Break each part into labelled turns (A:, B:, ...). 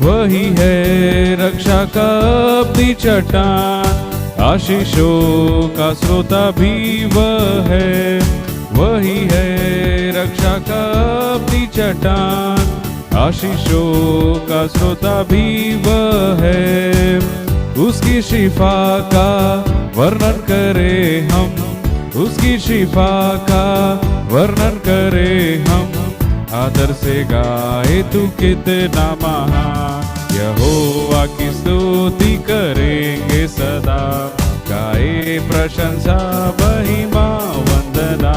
A: वही है रक्षा का अपनी चट्टान, आशीषों का स्रोता भी वह है। वही है रक्षा का अपनी चट्टान, आशीषों का स्रोता भी वह है। उसकी शिफा का वर्णन करें हम, उसकी शिफा का वर्णन करें हम। आदर से गाए तू कितना महान, यहोवा की स्तुति करेंगे सदा। गाए प्रशंसा महिमा वंदना,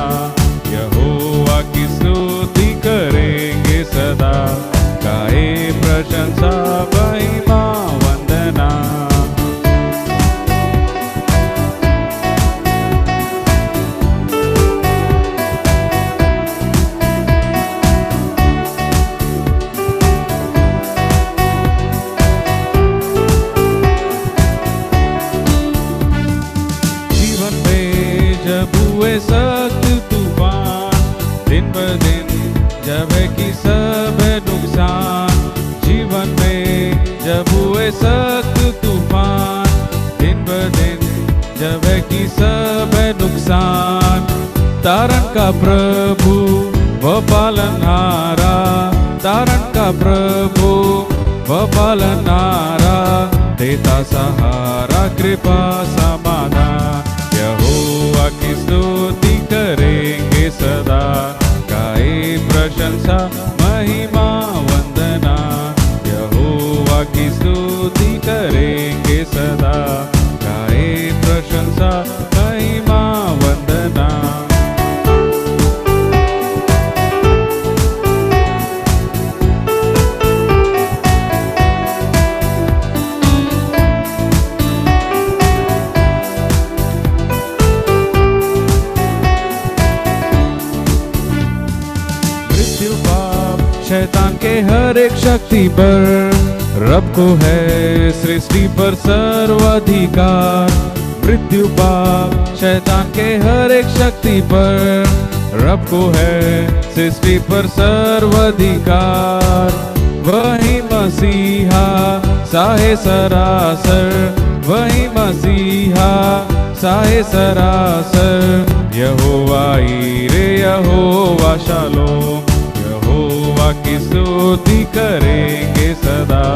A: यहोवा की स्तुति करेंगे सदा। गाए प्रशंसा महिमा वंदना। सख्त तूफान, दिन ब दिन जब है कि सब है नुकसान। जीवन में जब हुए सख्त तूफान, दिन ब दिन जब है कि सब है नुकसान। तारण का प्रभु वह पालनहारा, तारण का प्रभु वह पालनहारा। देता सहारा कृपा समाधान, यहोवा की स्तुति करेंगे सदा। गाए प्रशंसा महिमा वंदना, यहोवा की स्तुति करेंगे सदा। गाए प्रशंसा महिमा वंदना। शैतान के हर एक शक्ति पर रब को है सृष्टि पर सर्वाधिकार। मृत्यु पाप शैतान के हर एक शक्ति पर रब को है सृष्टि पर सर्वाधिकार। वही मसीहा साहे सरासर, वही मसीहा साहे सरासर। यहोवा ईरे यहोवा शालोम, यहोवा की स्तुति करेंगे सदा।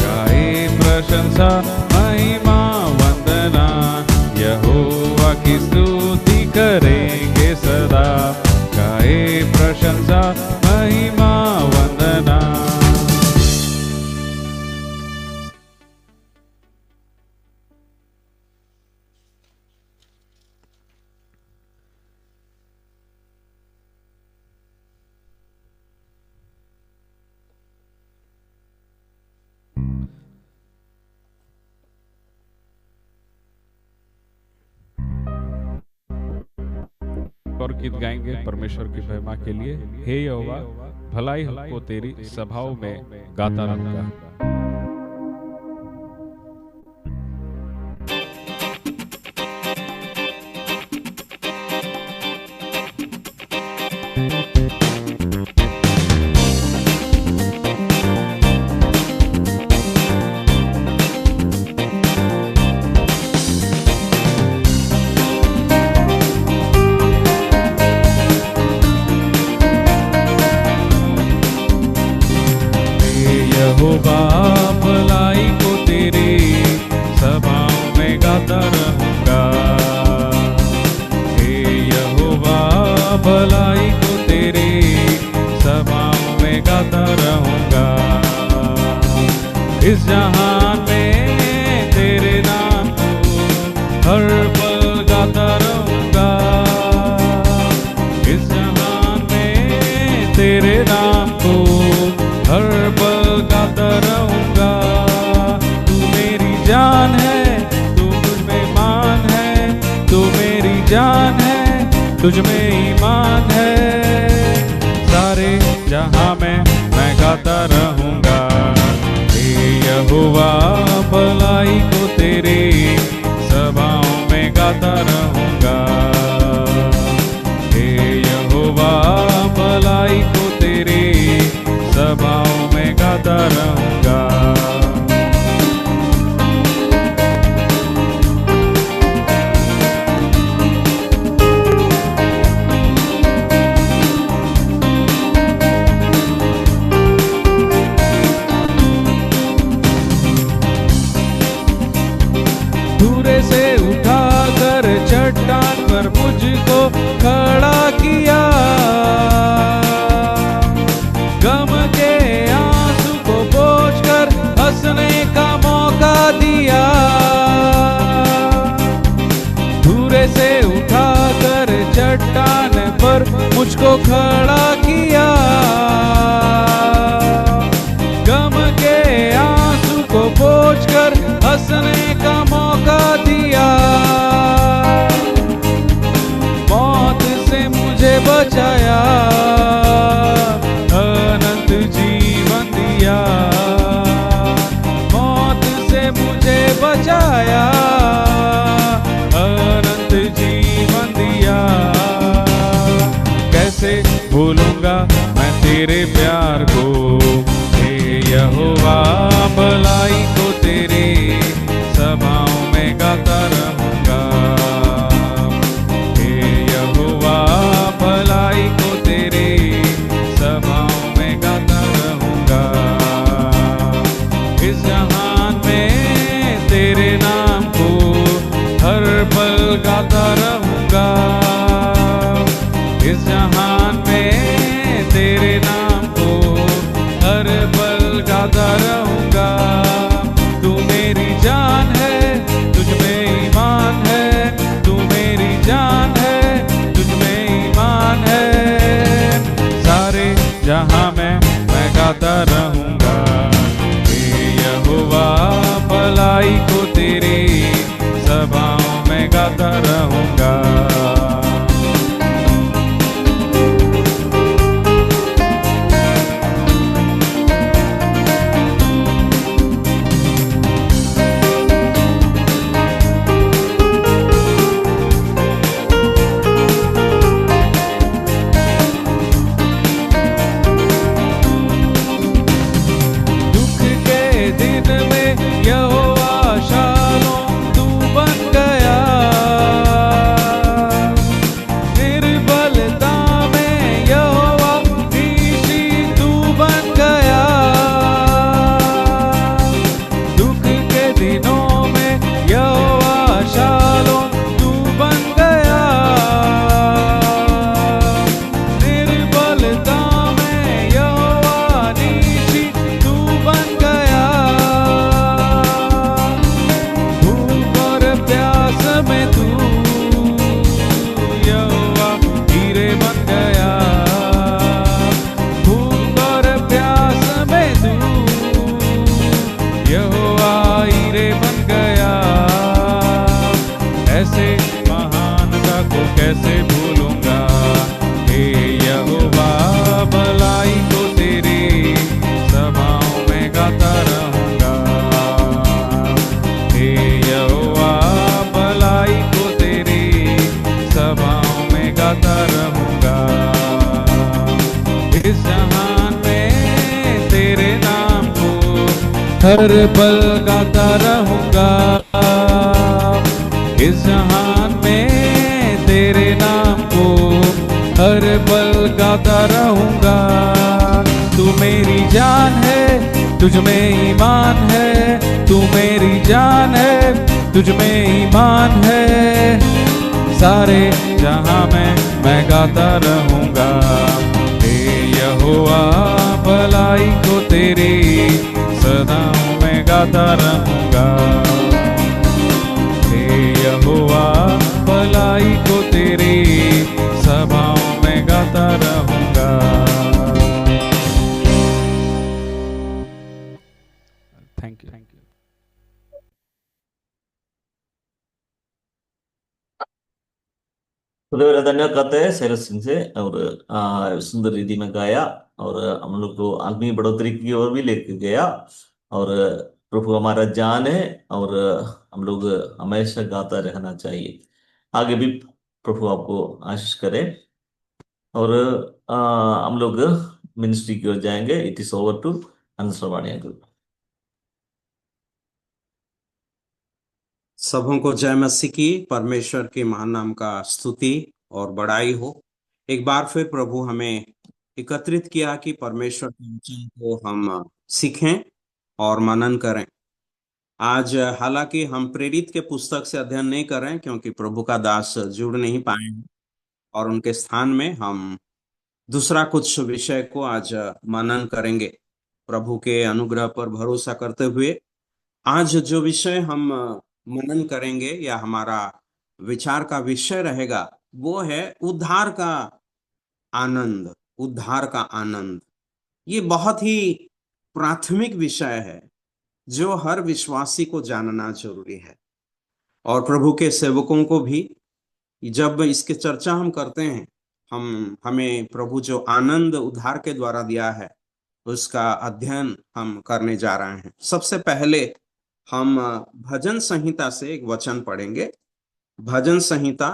A: गाए प्रशंसा महिमा वंदना, यहोवा की स्तुति करेंगे सदा। गाए प्रशंसा महिमा वंदना। और गीत गाएंगे परमेश्वर की महिमा के लिए। हे यहोवा भलाई हमको तेरी सभाओं में गाता रहूंगा। यहोवा भलाई को तेरी सभाओं में गाता रहूंगा। हे यहोवा भलाई को तेरी सभाओं में गाता रहूंगा। इस जहान में तेरे नाम को हर पल गाता रहूंगा। इस जहान में तेरे नाम को हर पल गाता रहूंगा। तू मेरी जान है, तू मुझ में मान है। तू मेरी जान है, तुझ में ईमान है। सारे जहां में मैं गाता रहूंगा। हे यहोवा भलाई को तेरी सभाओं में गाता रहूंगा। हे यहोवा भलाई को तेरी सभाओं में गाता रहूंगा। धूरे से उठाकर चट्टान पर मुझको खड़ा किया, गम के आंसू को पोंछकर हंसने का मौका दिया। धूरे से उठाकर चट्टान पर मुझको खड़ा किया, गम के आंसू को पोंछकर हंसने का मौका दिया। मौत से मुझे बचाया, अनंत जीवन दिया। मौत से मुझे बचाया, अनंत जीवन दिया। कैसे भूलूंगा मैं तेरे प्यार को, हे यहोवा भलाई को तेरे सभाओं में गाता रहूंगा। हे यहोवा भलाई को तेरे सभाओं में गाता रहूंगा। इस जहान में तेरे नाम को हर पल गाता रहूंगा। इस जहान में तेरे नाम को हर पल गाता रहूंगा। तू मेरी जान है, तुझ में ईमान है। तू मेरी जान है, तुझ में ईमान है। सारे जहां में मैं गाता रहूंगा। हे यहोवा भलाई को तेरी सभाओं में गाता रहूंगा। दिन में यहोवा शालोम तू बन गया। निर्बलता में यहोवा नीशी तू बन गया। दुख के दिनों में यहोवा शालोम तू बन गया। निर्बलता में यहोवा नीशी तू बन गया। में तू यहोवा हीरे बन गया। भूख और प्यास में तू यहोवा हीरे बन गया। ऐसे महानता को कैसे भूलूंगा। हे यहोवा भलाई को तेरी सभाओं में गाता रहूंगा। हे यहोवा भलाई को तेरी सभाओं में गाता रहूंगा। इस जहान में तेरे नाम को हर पल गाता रहूंगा। इस जहान में तेरे नाम को हर पल गाता रहूंगा। तू मेरी जान है, तुझ में ईमान है। तू मेरी जान है, तुझ में ईमान है। सारे जहां में मैं गाता रहूंगा। हे यहोवा भलाई को तेरी सदाओं में गाता रहूंगा। हे यहोवा भलाई को तेरी सभाओं में गाता रहूंगा। Thank you.
B: खुदा धन्यवाद करते हैं सैरस सिंह से, और सुंदर रीति में गाया और हम लोग को आत्मीय बढ़ोतरी की ओर भी लेके गया। और प्रभु हमारा जान है और हम लोग हमेशा गाता रहना चाहिए। आगे भी प्रभु आपको आशीष करे। और हम लोग मिनिस्ट्री की ओर जाएंगे। इट इज ओवर टू अनुश्रवाणी अंकल।
C: सबों को जय मसीह की। परमेश्वर के महान नाम का स्तुति और बड़ाई हो। एक बार फिर प्रभु हमें एकत्रित किया कि परमेश्वर के वचन को हम सीखें और मनन करें। आज हालांकि हम प्रेरित के पुस्तक से अध्ययन नहीं कर रहे हैं क्योंकि प्रभु का दास जुड़ नहीं पाए हैं, और उनके स्थान में हम दूसरा कुछ विषय को आज मनन करेंगे। प्रभु के अनुग्रह पर भरोसा करते हुए आज जो विषय हम मनन करेंगे या हमारा विचार का विषय रहेगा वो है उद्धार का आनंद। उद्धार का आनंद ये बहुत ही प्राथमिक विषय है जो हर विश्वासी को जानना जरूरी है, और प्रभु के सेवकों को भी। जब इसके चर्चा हम करते हैं, हमें प्रभु जो आनंद उद्धार के द्वारा दिया है उसका अध्ययन हम करने जा रहे हैं। सबसे पहले हम भजन संहिता से एक वचन पढ़ेंगे। भजन संहिता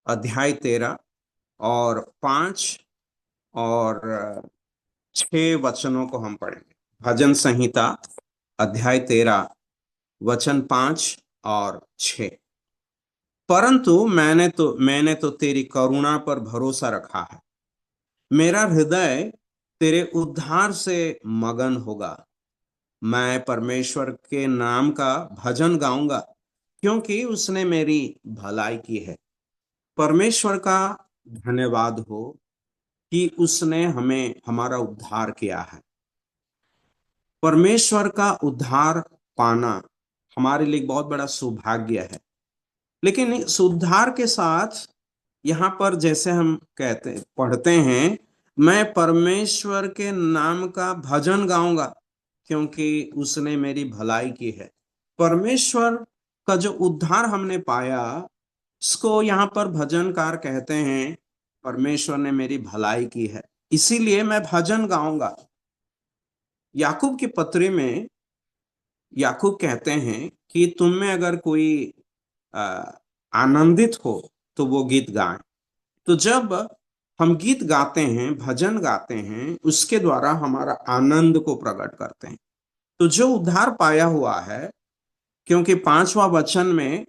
C: अध्याय 13 और 5 और 6 वचनों को हम पढ़ेंगे। भजन संहिता अध्याय 13 वचन 5 और 6। परंतु मैंने तो तेरी करुणा पर भरोसा रखा है। मेरा हृदय तेरे उद्धार से मगन होगा। मैं परमेश्वर के नाम का भजन गाऊंगा क्योंकि उसने मेरी भलाई की है। परमेश्वर का धन्यवाद हो कि उसने हमें हमारा उद्धार किया है। परमेश्वर का उद्धार पाना हमारे लिए बहुत बड़ा सौभाग्य है। लेकिन इस उद्धार के साथ यहाँ पर जैसे हम पढ़ते हैं, मैं परमेश्वर के नाम का भजन गाऊंगा क्योंकि उसने मेरी भलाई की है। परमेश्वर का जो उद्धार हमने पाया, इसको यहाँ पर भजनकार कहते हैं परमेश्वर ने मेरी भलाई की है, इसीलिए मैं भजन गाऊंगा। याकूब की पत्री में याकूब कहते हैं कि तुम में अगर कोई आनंदित हो तो वो गीत गाएं। तो जब हम गीत गाते हैं, भजन गाते हैं, उसके द्वारा हमारा आनंद को प्रकट करते हैं। तो जो उद्धार पाया हुआ है, क्योंकि 5वां वचन में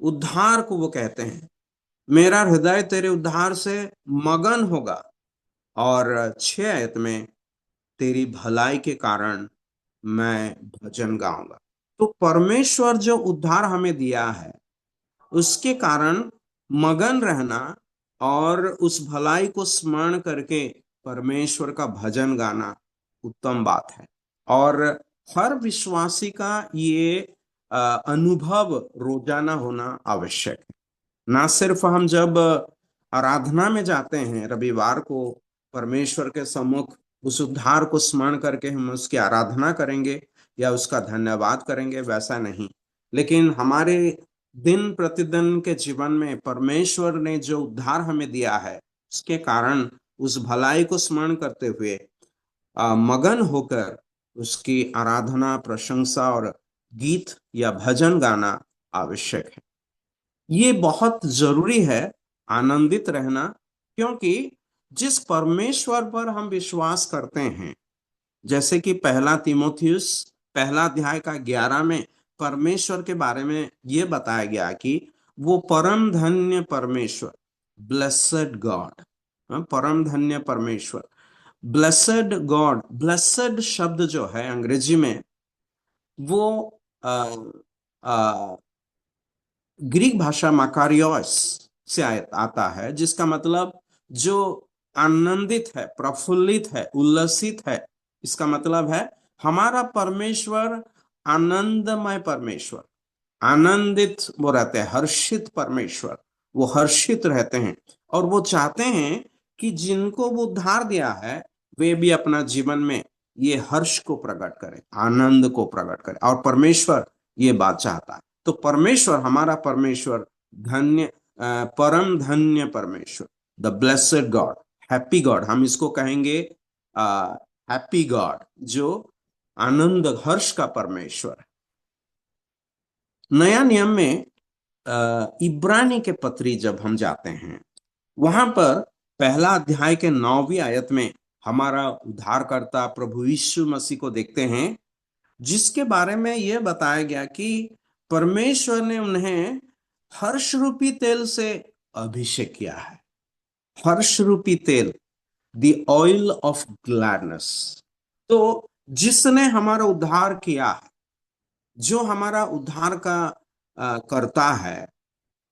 C: उद्धार को वो कहते हैं, मेरा हृदय तेरे उद्धार से मगन होगा, और 6 आयत में तेरी भलाई के कारण मैं भजन गाऊंगा। तो परमेश्वर जो उद्धार हमें दिया है उसके कारण मगन रहना और उस भलाई को स्मरण करके परमेश्वर का भजन गाना उत्तम बात है। और हर विश्वासी का ये अनुभव रोजाना होना आवश्यक है। ना सिर्फ हम जब आराधना में जाते हैं रविवार को परमेश्वर के सम्मुख उस उद्धार को स्मरण करके हम उसकी आराधना करेंगे या उसका धन्यवाद करेंगे, वैसा नहीं। लेकिन हमारे दिन प्रतिदिन के जीवन में परमेश्वर ने जो उद्धार हमें दिया है उसके कारण उस भलाई को स्मरण करते हुए मगन होकर उसकी आराधना, प्रशंसा और गीत या भजन गाना आवश्यक है। ये बहुत जरूरी है आनंदित रहना, क्योंकि जिस परमेश्वर पर हम विश्वास करते हैं, जैसे कि पहला तीमुथियुस पहला अध्याय का 11 में परमेश्वर के बारे में ये बताया गया कि वो परम धन्य परमेश्वर, ब्लेसेड गॉड, परम धन्य परमेश्वर, ब्लेसेड गॉड। ब्लेसेड शब्द जो है अंग्रेजी में वो ग्रीक भाषा माकारियोस से आता है, जिसका मतलब जो आनंदित है, प्रफुल्लित है, उल्लसित है। इसका मतलब है हमारा परमेश्वर आनंदमय परमेश्वर, आनंदित वो रहते हैं, हर्षित परमेश्वर। वो हर्षित रहते हैं और वो चाहते हैं कि जिनको वो उद्धार दिया है वे भी अपना जीवन में ये हर्ष को प्रकट करें, आनंद को प्रकट करें, और परमेश्वर ये बात चाहता है। तो परमेश्वर, हमारा परमेश्वर धन्य, परम धन्य परमेश्वर, the blessed God, happy God, हम इसको कहेंगे हैप्पी गॉड, जो आनंद हर्ष का परमेश्वर है। नया नियम में इब्रानी के पत्री जब हम जाते हैं, वहां पर पहला अध्याय के 9वीं आयत में हमारा उद्धारकर्ता प्रभु यीशु मसीह को देखते हैं, जिसके बारे में यह बताया गया कि परमेश्वर ने उन्हें हर्ष रूपी तेल से अभिषेक किया है। हर्ष रूपी तेल, द ऑयल ऑफ ग्लैडनेस। तो जिसने हमारा उद्धार किया है, जो हमारा उद्धार का करता है,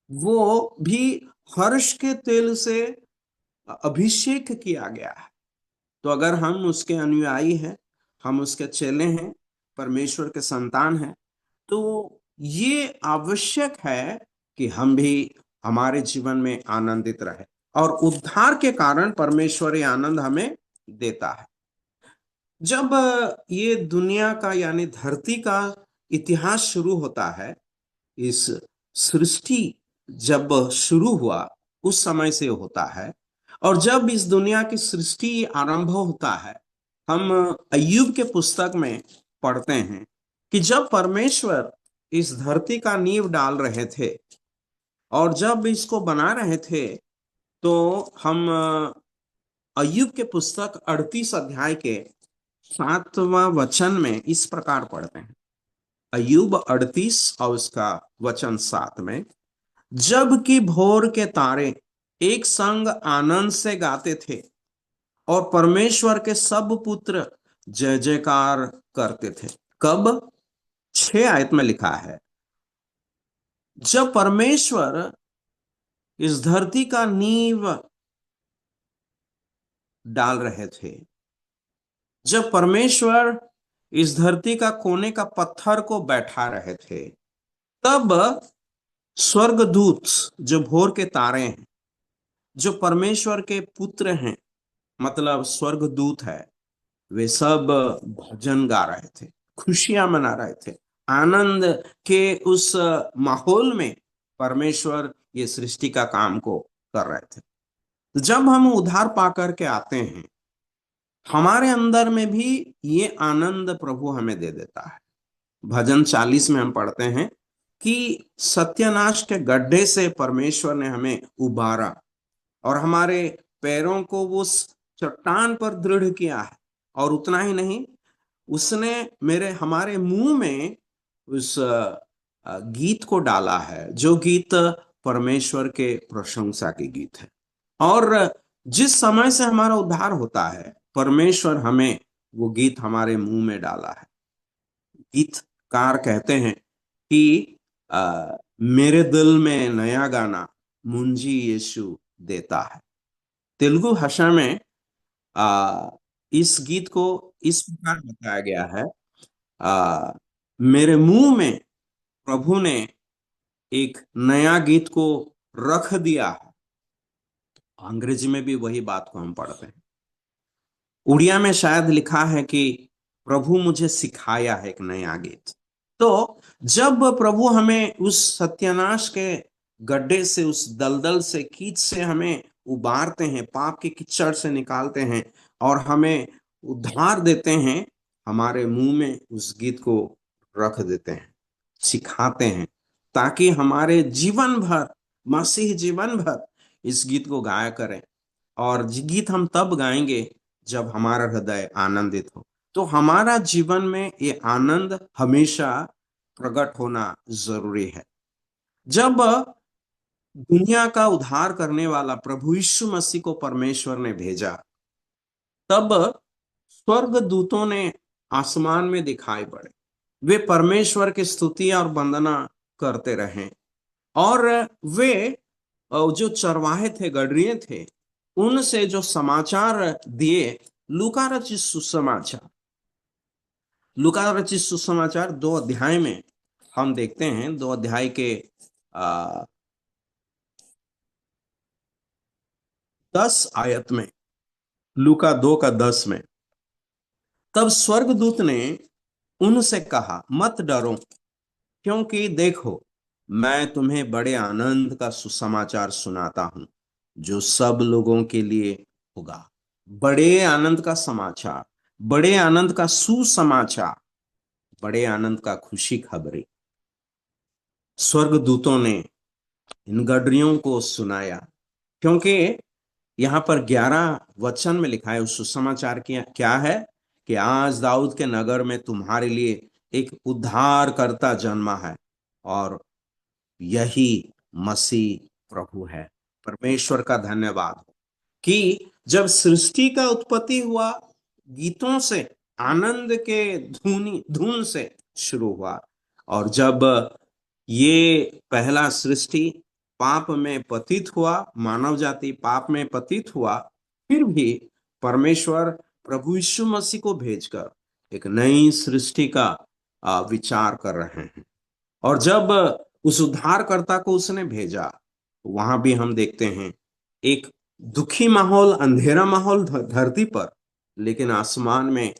C: वो भी हर्ष के तेल से अभिषेक किया गया है। तो अगर हम उसके अनुयायी हैं, हम उसके चेले हैं, परमेश्वर के संतान हैं, तो ये आवश्यक है कि हम भी हमारे जीवन में आनंदित रहे, और उद्धार के कारण परमेश्वर ये आनंद हमें देता है। जब ये दुनिया का यानी धरती का इतिहास शुरू होता है, इस सृष्टि जब शुरू हुआ उस समय से होता है, और जब इस दुनिया की सृष्टि आरंभ होता है, हम अय्यूब के पुस्तक में पढ़ते हैं कि जब परमेश्वर इस धरती का नींव डाल रहे थे और जब इसको बना रहे थे, तो हम अय्यूब के पुस्तक 38 अध्याय के 7वां वचन में इस प्रकार पढ़ते हैं। अय्यूब 38 और उसका वचन 7 में, जबकि भोर के तारे एक संग आनंद से गाते थे और परमेश्वर के सब पुत्र जय जयकार करते थे। कब? 6 आयत में लिखा है, जब परमेश्वर इस धरती का नींव डाल रहे थे, जब परमेश्वर इस धरती का कोने का पत्थर को बैठा रहे थे, तब स्वर्गदूत, जो भोर के तारे हैं, जो परमेश्वर के पुत्र हैं, मतलब स्वर्गदूत है, वे सब भजन गा रहे थे, खुशियां मना रहे थे। आनंद के उस माहौल में परमेश्वर ये सृष्टि का काम को कर रहे थे। जब हम उद्धार पाकर के आते हैं, हमारे अंदर में भी ये आनंद प्रभु हमें दे देता है। भजन 40 में हम पढ़ते हैं कि सत्यानाश के गड्ढे से परमेश्वर ने हमें उबारा और हमारे पैरों को उस चट्टान पर दृढ़ किया है, और उतना ही नहीं, उसने हमारे मुंह में उस गीत को डाला है, जो गीत परमेश्वर के प्रशंसा के गीत है। और जिस समय से हमारा उद्धार होता है, परमेश्वर हमें वो गीत हमारे मुंह में डाला है। गीतकार कहते हैं कि मेरे दिल में नया गाना मुंजी यीशु देता है। तेलुगु भाषा में इस गीत को इस प्रकार बताया गया है, मेरे मुंह में प्रभु ने एक नया गीत को रख दिया है। अंग्रेजी में भी वही बात को हम पढ़ते हैं। उड़िया में शायद लिखा है कि प्रभु मुझे सिखाया है एक नया गीत। तो जब प्रभु हमें उस सत्यानाश के गड्ढे से, उस दलदल से, कीच से हमें उबारते हैं, पाप के कीचड़ से निकालते हैं और हमें उद्धार देते हैं, हमारे मुंह में उस गीत को रख देते हैं, सिखाते हैं, ताकि हमारे जीवन भर, मसीह जीवन भर इस गीत को गाया करें। और गीत हम तब गाएंगे जब हमारा हृदय आनंदित हो। तो हमारा जीवन में ये आनंद हमेशा प्रकट होना जरूरी है। जब दुनिया का उद्धार करने वाला प्रभु यीशु मसीह को परमेश्वर ने भेजा, तब स्वर्ग दूतों ने आसमान में दिखाई पड़े। वे परमेश्वर की स्तुति और वंदना करते रहे, और वे जो चरवाहे थे, गडरिये थे, उनसे जो समाचार दिए, लूका रचित सुसमाचार, लूका रचित सुसमाचार 2 अध्याय में हम देखते हैं। 2 अध्याय के 10 आयत में, लूका 2 का 10 में, तब स्वर्गदूत ने उनसे कहा, मत डरो, क्योंकि देखो मैं तुम्हें बड़े आनंद का सुसमाचार सुनाता हूं, जो सब लोगों के लिए होगा। बड़े आनंद का समाचार, बड़े आनंद का सुसमाचार, बड़े आनंद का खुशी खबरी स्वर्गदूतों ने इन गडरियों को सुनाया, क्योंकि यहाँ पर 11 वचन में लिखा है, उस सुसमाचार की क्या है कि आज दाऊद के नगर में तुम्हारे लिए एक उद्धारकर्ता जन्मा है और यही मसीह प्रभु है। परमेश्वर का धन्यवाद हो कि जब सृष्टि का उत्पत्ति हुआ, गीतों से, आनंद के धुन से शुरू हुआ, और जब ये पहला सृष्टि पाप में पतित हुआ, मानव जाति पाप में पतित हुआ, फिर भी परमेश्वर प्रभु यीशु मसीह को भेजकर एक नई सृष्टि का विचार कर रहे हैं। और जब उस उद्धारकर्ता को उसने भेजा, वहां भी हम देखते हैं एक दुखी माहौल, अंधेरा माहौल धरती पर, लेकिन आसमान में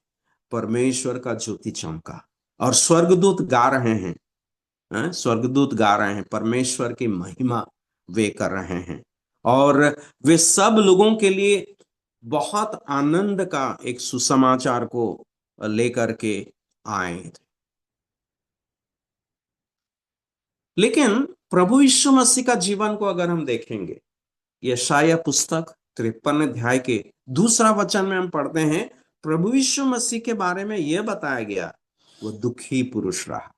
C: परमेश्वर का ज्योति चमका और स्वर्गदूत गा रहे हैं, स्वर्गदूत गा रहे हैं, परमेश्वर की महिमा वे कर रहे हैं, और वे सब लोगों के लिए बहुत आनंद का एक सुसमाचार को लेकर के आए थे। लेकिन प्रभु यीशु मसीह का जीवन को अगर हम देखेंगे, यशाया पुस्तक 53 अध्याय के दूसरा वचन में हम पढ़ते हैं, प्रभु यीशु मसीह के बारे में यह बताया गया, वो दुखी पुरुष रहा।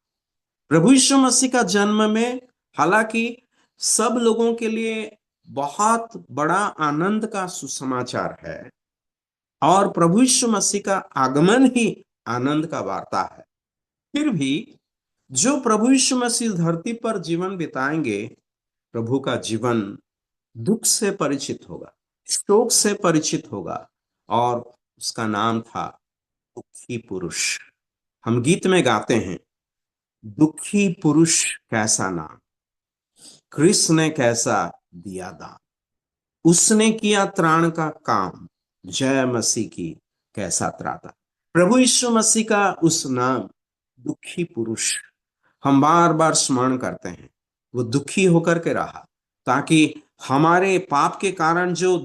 C: प्रभु यीशु मसीह का जन्म में हालांकि सब लोगों के लिए बहुत बड़ा आनंद का सुसमाचार है, और प्रभु यीशु मसीह का आगमन ही आनंद का वार्ता है, फिर भी जो प्रभु यीशु मसीह धरती पर जीवन बिताएंगे, प्रभु का जीवन दुख से परिचित होगा, शोक से परिचित होगा, और उसका नाम था दुखी पुरुष। हम गीत में गाते हैं, दुखी पुरुष कैसा नाम, कृष्ण ने कैसा दिया दान, उसने किया त्राण का काम, जय मसीह की कैसा त्राता। प्रभु यीशु मसीह का उस नाम दुखी पुरुष हम बार बार स्मरण करते हैं। वो दुखी होकर के रहा ताकि हमारे पाप के कारण जो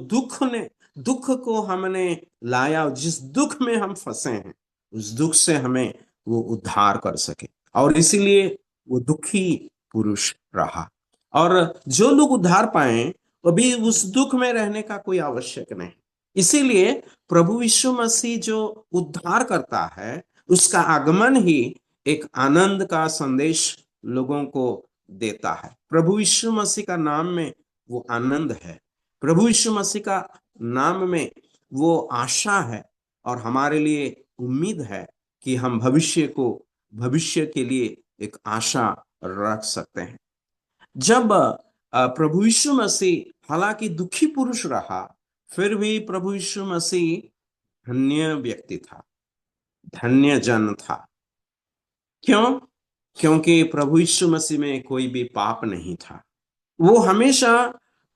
C: दुख को हमने लाया, जिस दुख में हम फंसे हैं, उस दुख से हमें वो उद्धार कर सके, और इसीलिए वो दुखी पुरुष रहा। और जो लोग उद्धार पाए, अभी उस दुख में रहने का कोई आवश्यक नहीं। इसीलिए प्रभु यीशु मसीह जो उद्धार करता है, उसका आगमन ही एक आनंद का संदेश लोगों को देता है। प्रभु यीशु मसीह का नाम में वो आनंद है, प्रभु यीशु मसीह का नाम में वो आशा है, और हमारे लिए उम्मीद है कि हम भविष्य के लिए एक आशा रख सकते हैं। जब प्रभु यीशु मसीह हालांकि दुखी पुरुष रहा, फिर भी प्रभु यीशु मसीह धन्य व्यक्ति था, धन्य जन था। क्यों? क्योंकि प्रभु यीशु मसीह में कोई भी पाप नहीं था। वो हमेशा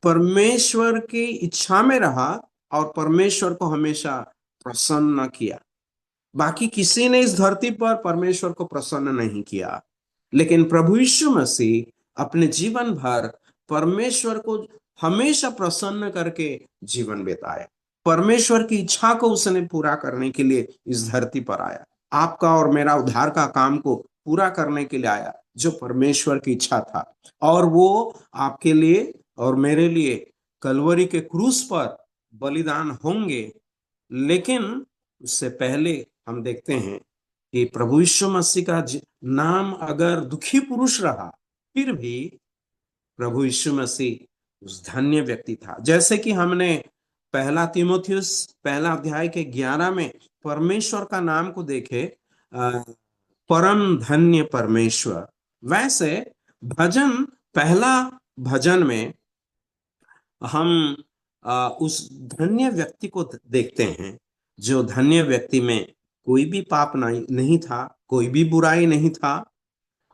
C: परमेश्वर की इच्छा में रहा और परमेश्वर को हमेशा प्रसन्न किया। बाकी किसी ने इस धरती पर परमेश्वर को प्रसन्न नहीं किया, लेकिन प्रभु यीशु मसीह अपने जीवन भर परमेश्वर को हमेशा प्रसन्न करके जीवन बिताया। परमेश्वर की इच्छा को उसने पूरा करने के लिए इस धरती पर आया, आपका और मेरा उद्धार का काम को पूरा करने के लिए आया, जो परमेश्वर की इच्छा था। और वो आपके लिए और मेरे लिए कलवरी के क्रूस पर बलिदान होंगे। लेकिन उससे पहले हम देखते हैं कि प्रभु यीशु मसीह का नाम अगर दुखी पुरुष रहा, फिर भी प्रभु यीशु मसीह उस धन्य व्यक्ति था। जैसे कि हमने पहला तीमुथियुस पहला अध्याय के 11 में परमेश्वर का नाम को देखे, परम धन्य परमेश्वर, वैसे पहला भजन में हम उस धन्य व्यक्ति को देखते हैं, जो धन्य व्यक्ति में कोई भी पाप नहीं था, कोई भी बुराई नहीं था,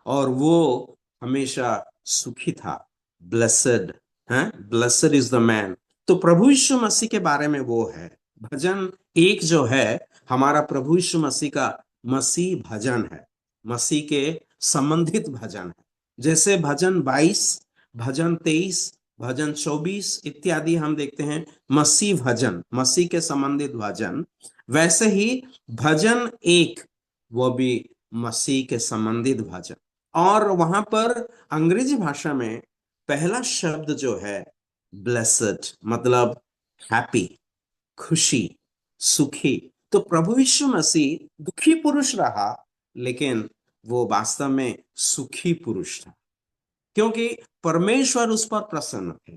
C: और वो हमेशा सुखी था। Blessed blessed is the man. तो प्रभु यीशु मसीह के बारे में वो है। भजन 1 जो है हमारा प्रभु यीशु मसीह का मसीह भजन है, मसीह के संबंधित भजन है। जैसे भजन 22, भजन 23, भजन 24 इत्यादि हम देखते हैं मसीह भजन, मसीह के संबंधित भजन। वैसे ही भजन 1 वो भी मसीह के संबंधित भजन। और वहां पर अंग्रेजी भाषा में पहला शब्द जो है ब्लेसेड, मतलब हैप्पी, खुशी, सुखी। तो प्रभु यीशु मसीह दुखी पुरुष रहा, लेकिन वो वास्तव में सुखी पुरुष था, क्योंकि परमेश्वर उस पर प्रसन्न थे,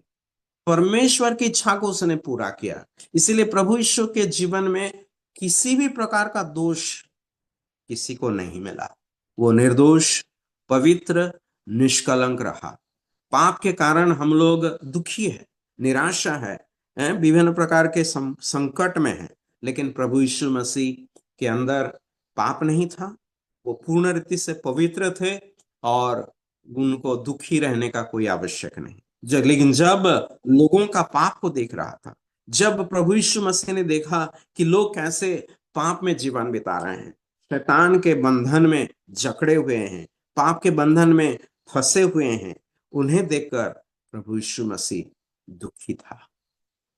C: परमेश्वर की इच्छा को उसने पूरा किया। इसीलिए प्रभु यीशु के जीवन में किसी भी प्रकार का दोष किसी को नहीं मिला। वो निर्दोष, पवित्र, निष्कलंक रहा। पाप के कारण हम लोग दुखी है, निराशा है, विभिन्न प्रकार के संकट में है, लेकिन प्रभु यीशु मसीह के अंदर पाप नहीं था। वो पूर्ण रीति से पवित्र थे और उनको दुखी रहने का कोई आवश्यक नहीं। लेकिन जब लोगों का पाप को देख रहा था, जब प्रभु यीशु मसीह ने देखा कि लोग कैसे पाप में जीवन बिता रहे हैं, शैतान के बंधन में जकड़े हुए हैं, पाप के बंधन में फंसे हुए हैं, उन्हें देखकर प्रभु यीशु मसीह दुखी था।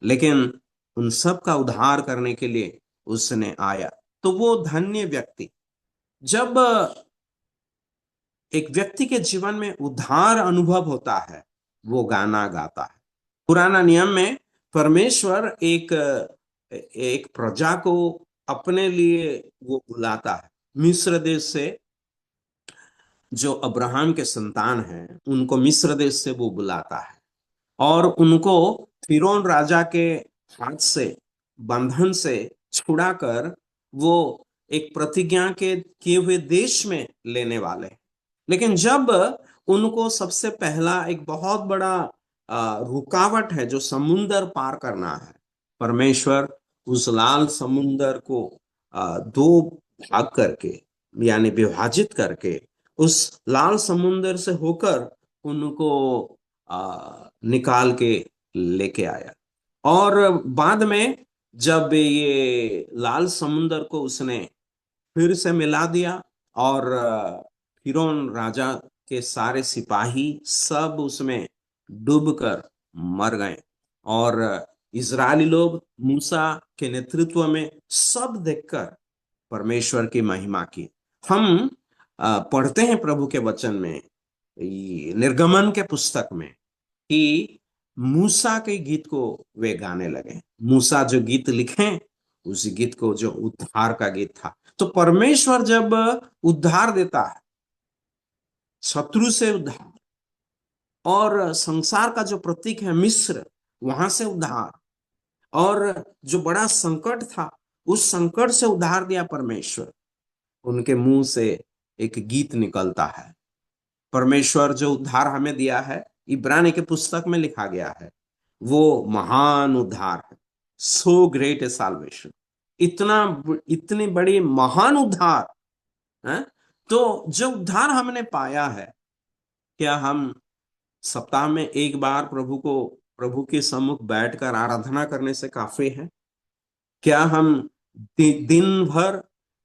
C: लेकिन उन सब का उद्धार करने के लिए उसने आया। तो वो धन्य व्यक्ति, जब एक व्यक्ति के जीवन में उद्धार अनुभव होता है, वो गाना गाता है। पुराना नियम में परमेश्वर एक प्रजा को अपने लिए वो बुलाता है। मिस्र देश से जो अब्राहम के संतान हैं, उनको मिस्र देश से वो बुलाता है और उनको फिरौन राजा के हाथ से, बंधन से छुड़ाकर वो एक प्रतिज्ञा के किए हुए देश में लेने वाले। लेकिन जब उनको सबसे पहला एक बहुत बड़ा रुकावट है, जो समुंदर पार करना है, परमेश्वर उस लाल समुंदर को दो भाग करके, यानी विभाजित करके, उस लाल समुंदर से होकर उनको निकाल के लेके आया। और बाद में जब ये लाल समुंदर को उसने फिर से मिला दिया और फिरौन राजा के सारे सिपाही सब उसमें डूबकर मर गए, और इजरायली लोग मूसा के नेतृत्व में सब देखकर परमेश्वर की महिमा की। हम पढ़ते हैं प्रभु के वचन में, निर्गमन के पुस्तक में, कि मूसा के गीत को वे गाने लगे। मूसा जो गीत लिखे, उस गीत को जो उद्धार का गीत था। तो परमेश्वर जब उद्धार देता है, शत्रु से उद्धार, और संसार का जो प्रतीक है मिस्र, वहां से उद्धार, और जो बड़ा संकट था, उस संकट से उद्धार दिया परमेश्वर, उनके मुंह से एक गीत निकलता है। परमेश्वर जो उद्धार हमें दिया है, इब्रानी के पुस्तक में लिखा गया है, वो महान उद्धार है। सो ग्रेट ए साल्वेशन, इतनी बड़ी महान उद्धार है। तो जो उद्धार हमने पाया है, क्या हम सप्ताह में एक बार प्रभु के सम्मुख बैठकर आराधना करने से काफी है? क्या हम दिन भर,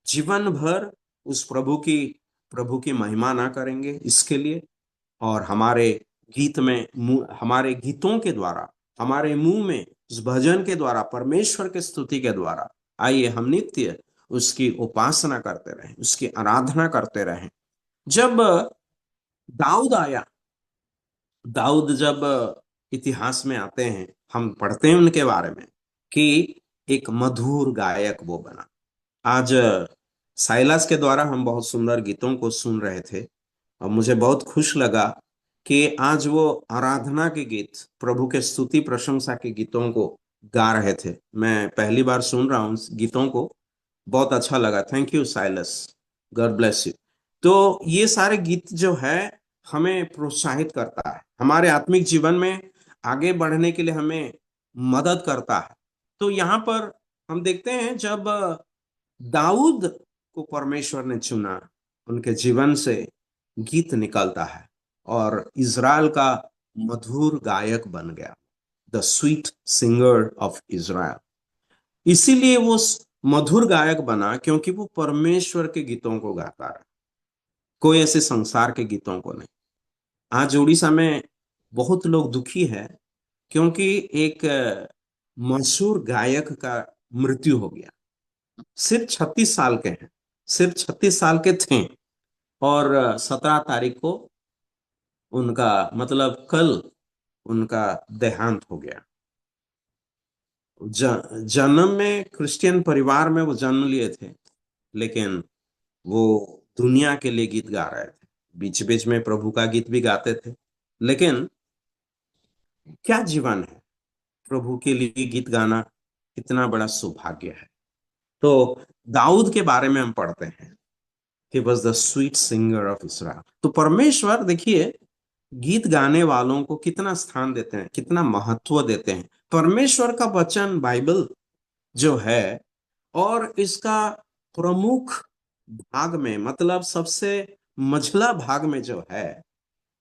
C: जीवन भर उस प्रभु की महिमा ना करेंगे इसके लिए? और हमारे हमारे गीतों के द्वारा, हमारे मुंह में उस भजन के द्वारा, परमेश्वर के स्तुति के द्वारा, आइए हम नित्य उसकी उपासना करते रहें, उसकी आराधना करते रहें। जब दाऊद आया, दाऊद जब इतिहास में आते हैं, हम पढ़ते हैं उनके बारे में कि एक मधुर गायक वो बना। आज साइलास के द्वारा हम बहुत सुंदर गीतों को सुन रहे थे, और मुझे बहुत खुश लगा कि आज वो आराधना के गीत, प्रभु के स्तुति प्रशंसा के गीतों को गा रहे थे। मैं पहली बार सुन रहा हूँ गीतों को, बहुत अच्छा लगा। Thank you Silas, God bless you. तो ये सारे गीत जो है हमें प्रोत्साहित करता है, हमारे आत्मिक जीवन में आगे बढ़ने के लिए हमें मदद करता है। तो यहाँ पर हम देखते हैं, जब दाऊद को परमेश्वर ने चुना, उनके जीवन से गीत निकलता है और इज़राइल का मधुर गायक बन गया, the sweet singer of Israel. इसीलिए वो मधुर गायक बना, क्योंकि वो परमेश्वर के गीतों को गाता रहा, कोई ऐसे संसार के गीतों को नहीं। आज उड़ीसा में बहुत लोग दुखी है, क्योंकि एक मशहूर गायक का मृत्यु हो गया। सिर्फ 36 साल के हैं, सिर्फ 36 साल के थे, और 17 तारीख को उनका, मतलब कल, उनका देहांत हो गया। जन्म में क्रिश्चियन परिवार में वो जन्म लिए थे, लेकिन वो दुनिया के लिए गीत गा रहे थे। बीच बीच में प्रभु का गीत भी गाते थे, लेकिन क्या जीवन है! प्रभु के लिए गीत गाना कितना बड़ा सौभाग्य है। तो दाऊद के बारे में हम पढ़ते हैं, he was the sweet singer of Israel. तो परमेश्वर देखिए गीत गाने वालों को कितना स्थान देते हैं, कितना महत्व देते हैं। परमेश्वर का वचन बाइबल जो है, और इसका प्रमुख भाग में, मतलब सबसे मझला भाग में जो है,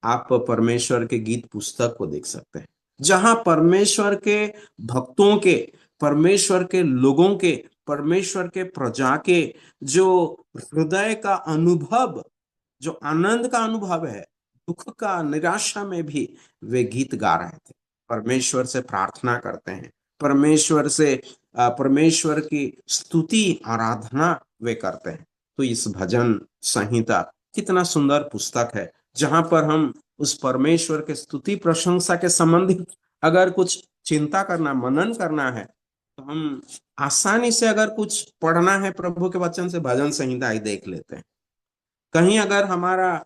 C: आप परमेश्वर के गीत पुस्तक को देख सकते हैं, जहां परमेश्वर के भक्तों के, परमेश्वर के लोगों के, परमेश्वर के प्रजा के जो हृदय का अनुभव, जो आनंद का अनुभव है, दुख का, निराशा में भी वे गीत गा रहे थे, परमेश्वर से प्रार्थना करते हैं, परमेश्वर से परमेश्वर की स्तुति आराधना वे करते हैं। तो इस भजन संहिता कितना सुंदर पुस्तक है, जहां पर हम उस परमेश्वर के स्तुति प्रशंसा के संबंधित अगर कुछ चिंता करना, मनन करना है, तो हम आसानी से अगर कुछ पढ़ना है प्रभु के वचन से, भजन संहिता ही देख लेते हैं। कहीं अगर हमारा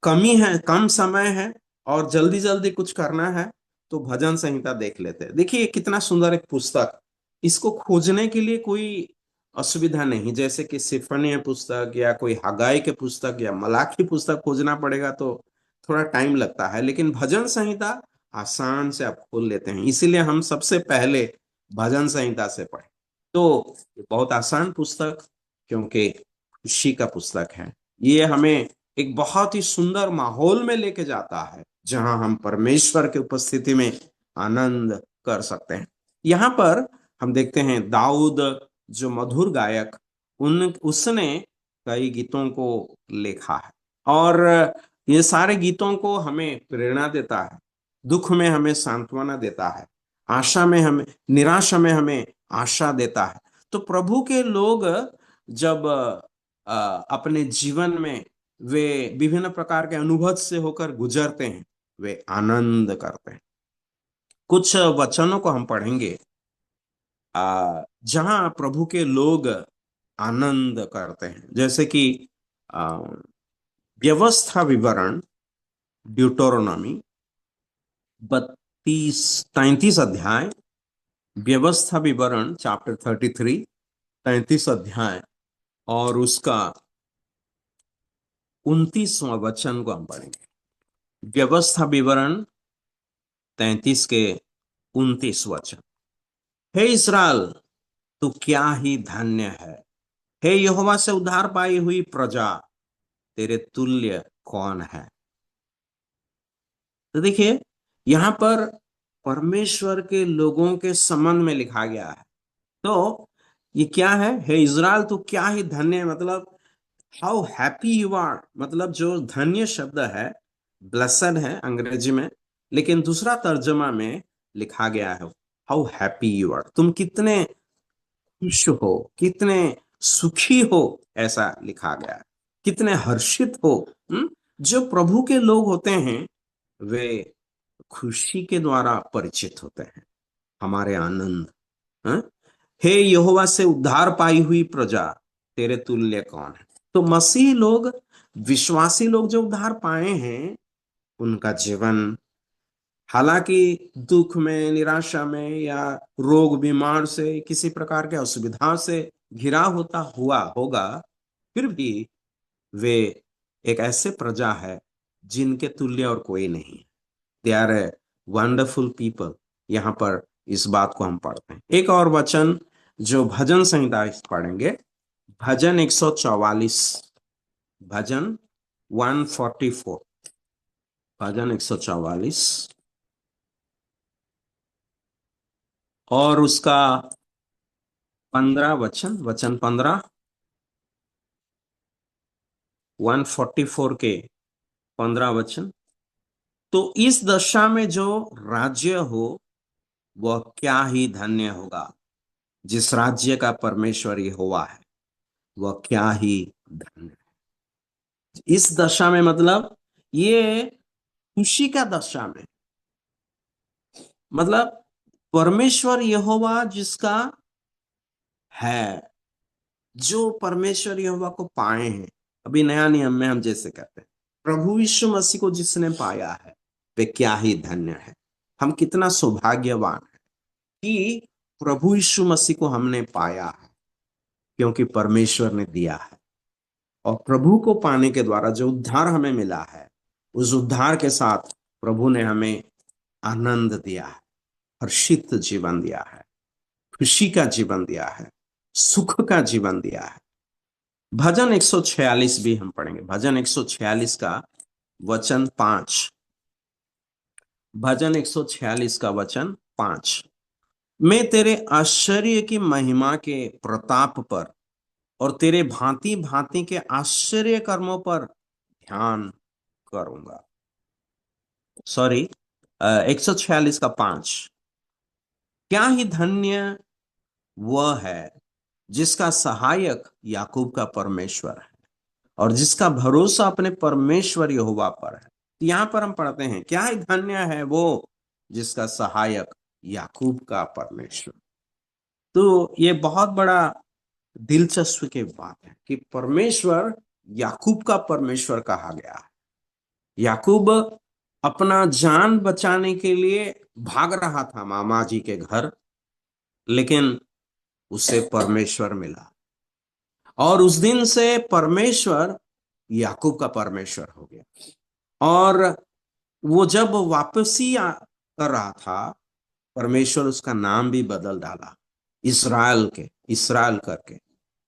C: कमी है, कम समय है और जल्दी जल्दी कुछ करना है, तो भजन संहिता देख लेते हैं। देखिए कितना सुंदर एक पुस्तक, इसको खोजने के लिए कोई असुविधा नहीं, जैसे कि सिफनी पुस्तक या कोई हगाई के पुस्तक या मलाकी पुस्तक खोजना पड़ेगा तो थोड़ा टाइम लगता है, लेकिन भजन संहिता आसान से आप खोल लेते हैं। इसीलिए हम सबसे पहले भजन संहिता से पढ़े। तो ये बहुत आसान पुस्तक, क्योंकि खुशी का पुस्तक है। ये हमें एक बहुत ही सुंदर माहौल में लेके जाता है, जहां हम परमेश्वर के उपस्थिति में आनंद कर सकते हैं। यहाँ पर हम देखते हैं दाऊद जो मधुर गायक, उसने कई गीतों को लिखा है, और ये सारे गीतों को हमें प्रेरणा देता है, दुख में हमें सांत्वना देता है, आशा में हमें, निराशा में हमें आशा देता है। तो प्रभु के लोग जब अपने जीवन में वे विभिन्न प्रकार के अनुभव से होकर गुजरते हैं, वे आनंद करते हैं। कुछ वचनों को हम पढ़ेंगे जहां प्रभु के लोग आनंद करते हैं, जैसे कि आ, व्यवस्था विवरण, ड्यूटोरोनॉमी 33 अध्याय, व्यवस्था विवरण चैप्टर 33, 33 अध्याय और उसका 29वां वचन को हम पढ़ेंगे। व्यवस्था विवरण 33 के 29 वचन। हे इस्राएल, तू क्या ही धन्य है, हे यहोवा से उद्धार पाई हुई प्रजा, तेरे तुल्य कौन है। तो देखिए यहां पर परमेश्वर के लोगों के संबंध में लिखा गया है। तो ये क्या है, हे इज़राइल तू क्या ही धन्य है, मतलब हाउ हैप्पी यू आर, मतलब जो धन्य शब्द है ब्लेसड है अंग्रेजी में, लेकिन दूसरा तर्जमा में लिखा गया है हाउ हैप्पी यू आर, तुम कितने खुश हो, कितने सुखी हो, ऐसा लिखा गया है, कितने हर्षित हो। जो प्रभु के लोग होते हैं वे खुशी के द्वारा परिचित होते हैं, हमारे आनंद। हाँ? हे यहोवा से उद्धार पाई हुई प्रजा, तेरे तुल्य कौन है। तो मसीह लोग, विश्वासी लोग जो उद्धार पाए हैं, उनका जीवन हालांकि दुख में, निराशा में या रोग बीमार से, किसी प्रकार के असुविधा से घिरा होता हुआ होगा, फिर भी वे एक ऐसे प्रजा है जिनके तुल्य और कोई नहीं। They are a wonderful people. यहाँ पर इस बात को हम पढ़ते हैं। एक और वचन जो भजन संहिता पढ़ेंगे, भजन 144, भजन 144, भजन 144 और उसका 15 वचन, वचन 15, 144 के 15 वचन। तो इस दशा में जो राज्य हो वह क्या ही धन्य होगा, जिस राज्य का परमेश्वर यहोवा है वह क्या ही धन्य है। इस दशा में मतलब ये खुशी का दशा में, मतलब परमेश्वर यहोवा जिसका है, जो परमेश्वर यहोवा को पाए हैं, अभी नया नियम में हम जैसे कहते हैं प्रभु यीशु मसीह को जिसने पाया है वे क्या ही धन्य है। हम कितना सौभाग्यवान है कि प्रभु यीशु मसीह को हमने पाया है, क्योंकि परमेश्वर ने दिया है। और प्रभु को पाने के द्वारा जो उद्धार हमें मिला है, उस उद्धार के साथ प्रभु ने हमें आनंद दिया है, हर्षित जीवन दिया है, खुशी का जीवन दिया है, सुख का जीवन दिया है। भजन 146 भी हम पढ़ेंगे। भजन 146 का वचन 5। भजन 146 का वचन 5। मैं तेरे आश्चर्य की महिमा के प्रताप पर और तेरे भांति भांति के आश्चर्य कर्मों पर ध्यान करूंगा। सॉरी, 146 का 5। क्या ही धन्य वह है जिसका सहायक याकूब का परमेश्वर है और जिसका भरोसा अपने परमेश्वर यहोवा पर है। यहां पर हम पढ़ते हैं, क्या ही धन्य है वो जिसका सहायक याकूब का परमेश्वर। तो ये बहुत बड़ा दिलचस्प की बात है कि परमेश्वर याकूब का परमेश्वर कहा गया है। याकूब अपना जान बचाने के लिए भाग रहा था मामा जी के घर, लेकिन उसे परमेश्वर मिला और उस दिन से परमेश्वर याकूब का परमेश्वर हो गया। और वो जब वापसी कर रहा था, परमेश्वर उसका नाम भी बदल डाला, इस्राएल करके।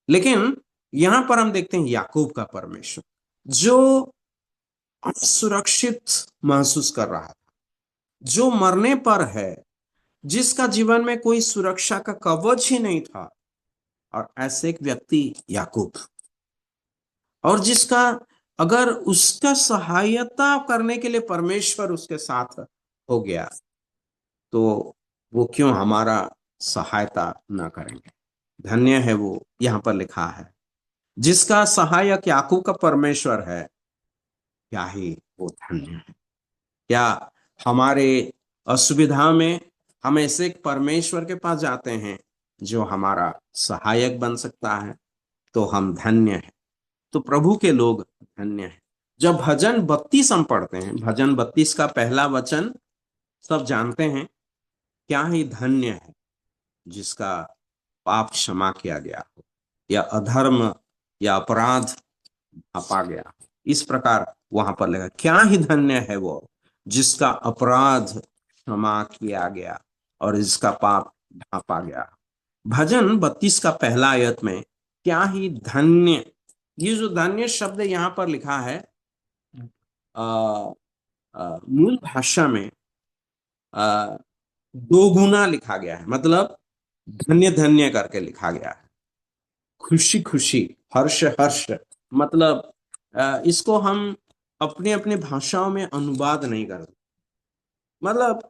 C: लेकिन यहां पर हम देखते हैं याकूब का परमेश्वर जो असुरक्षित महसूस कर रहा था, जो मरने पर है, जिसका जीवन में कोई सुरक्षा का कवच ही नहीं था, और ऐसे एक व्यक्ति याकूब, और जिसका अगर उसका सहायता करने के लिए परमेश्वर उसके साथ हो गया, तो वो क्यों हमारा सहायता ना करेंगे। धन्य है वो, यहां पर लिखा है जिसका सहायक याकूब का परमेश्वर है, क्या ही वो धन्य है। क्या हमारे असुविधा में हम ऐसे एक परमेश्वर के पास जाते हैं जो हमारा सहायक बन सकता है, तो हम धन्य हैं। तो प्रभु के लोग धन्य हैं। जब भजन 32 हम पढ़ते हैं, भजन 32 का पहला वचन सब जानते हैं, क्या ही धन्य है जिसका पाप क्षमा किया गया हो, या अधर्म या अपराध ढांपा गया। इस प्रकार वहां पर लिखा, क्या ही धन्य है वो जिसका अपराध क्षमा किया गया और जिसका पाप ढांपा गया। भजन 32 का पहला आयत में क्या ही धन्य, ये जो धन्य शब्द यहाँ पर लिखा है, मूल भाषा में 2 गुना लिखा गया है। मतलब धन्य धन्य करके लिखा गया है, खुशी खुशी, हर्ष हर्ष। मतलब इसको हम अपनी अपनी भाषाओं में अनुवाद नहीं करते। मतलब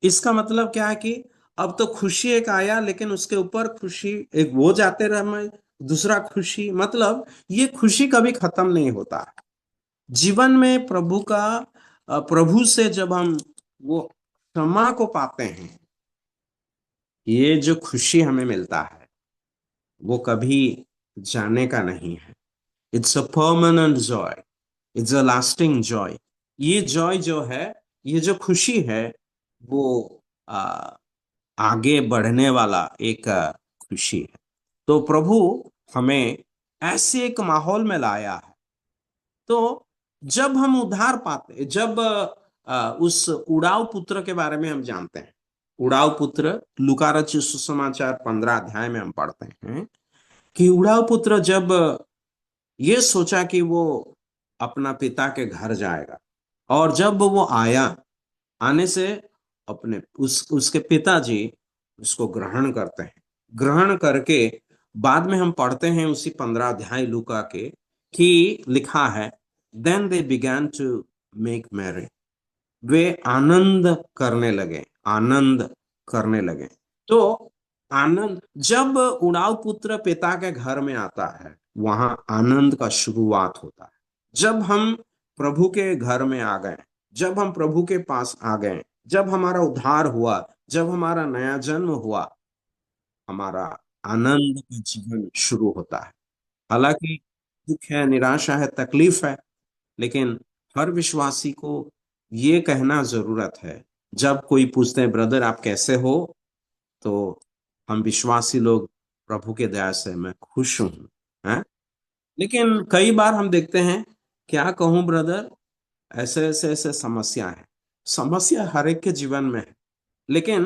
C: इसका मतलब क्या है कि अब तो खुशी एक आया, लेकिन उसके ऊपर खुशी एक वो जाते रहे, दूसरा खुशी। मतलब ये खुशी कभी खत्म नहीं होता। जीवन में प्रभु से जब हम वो क्षमा को पाते हैं, ये जो खुशी हमें मिलता है वो कभी जाने का नहीं है। It's a permanent Joy, it's a lasting Joy. ये जॉय जो है, ये जो खुशी है, वो आगे बढ़ने वाला एक खुशी है। तो प्रभु हमें ऐसे एक माहौल में लाया है। तो जब हम उद्धार पाते, जब उस उड़ाव पुत्र के बारे में हम जानते हैं, उड़ाव पुत्र लूका रचित सुसमाचार 15 अध्याय में हम पढ़ते हैं कि उड़ाव पुत्र जब ये सोचा कि वो अपना पिता के घर जाएगा, और जब वो आने से अपने उसके पिताजी उसको ग्रहण करते हैं। ग्रहण करके बाद में हम पढ़ते हैं उसी 15 अध्याय लूका के, कि लिखा है then they began to make merry, वे आनंद करने लगे। तो आनंद, जब उड़ाव पुत्र पिता के घर में आता है, वहां आनंद का शुरुआत होता है। जब हम प्रभु के घर में आ गए, जब हम प्रभु के पास आ गए, जब हमारा उद्धार हुआ, जब हमारा नया जन्म हुआ, हमारा आनंद का जीवन शुरू होता है। हालांकि दुख है, निराशा है, तकलीफ है, लेकिन हर विश्वासी को ये कहना जरूरत है, जब कोई पूछते हैं ब्रदर आप कैसे हो, तो हम विश्वासी लोग प्रभु के दया से मैं खुश हूं। हैं? लेकिन कई बार हम देखते हैं, क्या कहूं ब्रदर, ऐसे ऐसे ऐसे समस्या है। समस्या हर एक के जीवन में है, लेकिन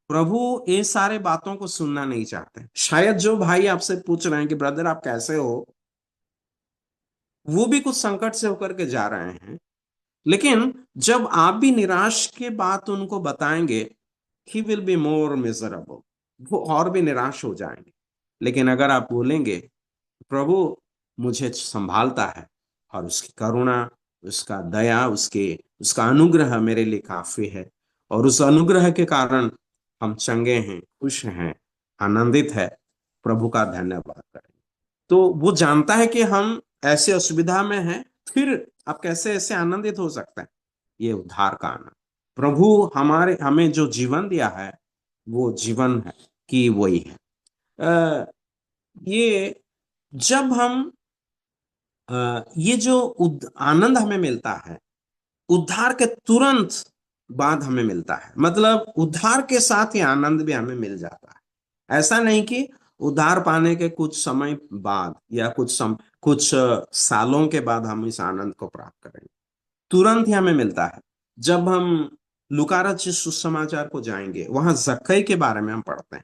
C: प्रभु ये सारे बातों को सुनना नहीं चाहते। शायद जो भाई आपसे पूछ रहे हैं कि ब्रदर आप कैसे हो, वो भी कुछ संकट से होकर के जा रहे हैं, लेकिन जब आप भी निराश के बात उनको बताएंगे, he will be more miserable, वो और भी निराश हो जाएंगे। लेकिन अगर आप बोलेंगे प्रभु मुझे संभालता है, और उसकी करुणा, उसका दया, उसका अनुग्रह मेरे लिए काफी है, और उस अनुग्रह के कारण हम चंगे हैं, खुश हैं, आनंदित है, प्रभु का धन्यवाद करें। तो वो जानता है कि हम ऐसे असुविधा में हैं, फिर आप कैसे ऐसे आनंदित हो सकते हैं। ये उद्धार का आनंद, प्रभु हमारे हमें जो जीवन दिया है, वो जीवन है कि वही है। ये जब हम ये जो आनंद हमें मिलता है, उद्धार के तुरंत बाद हमें मिलता है, मतलब उद्धार के साथ ही आनंद भी हमें मिल जाता है। ऐसा नहीं कि उद्धार पाने के कुछ समय बाद या कुछ सालों के बाद हम इस आनंद को प्राप्त करेंगे। तुरंत ही हमें मिलता है। जब हम लूका रचित सुसमाचार को जाएंगे, वहां जक्कई के बारे में हम पढ़ते हैं।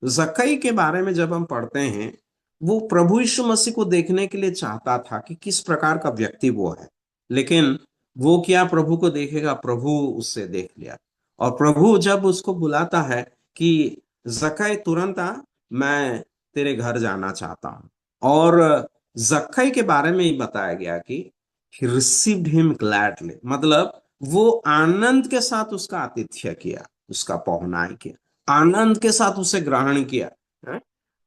C: जक्कई के बारे में जब हम पढ़ते हैं, वो प्रभु यीशु मसीह को देखने के लिए चाहता था कि किस प्रकार का व्यक्ति वो है, लेकिन वो क्या प्रभु को देखेगा, प्रभु उससे देख लिया। और प्रभु जब उसको बुलाता है कि जक्कई तुरंत आ, मैं तेरे घर जाना चाहता हूं। और जक्कई के बारे में ही बताया गया कि he received him gladly, मतलब वो आनंद के साथ उसका आतिथ्य किया, उसका पहुनाई किया, आनंद के साथ उसे ग्रहण किया। है?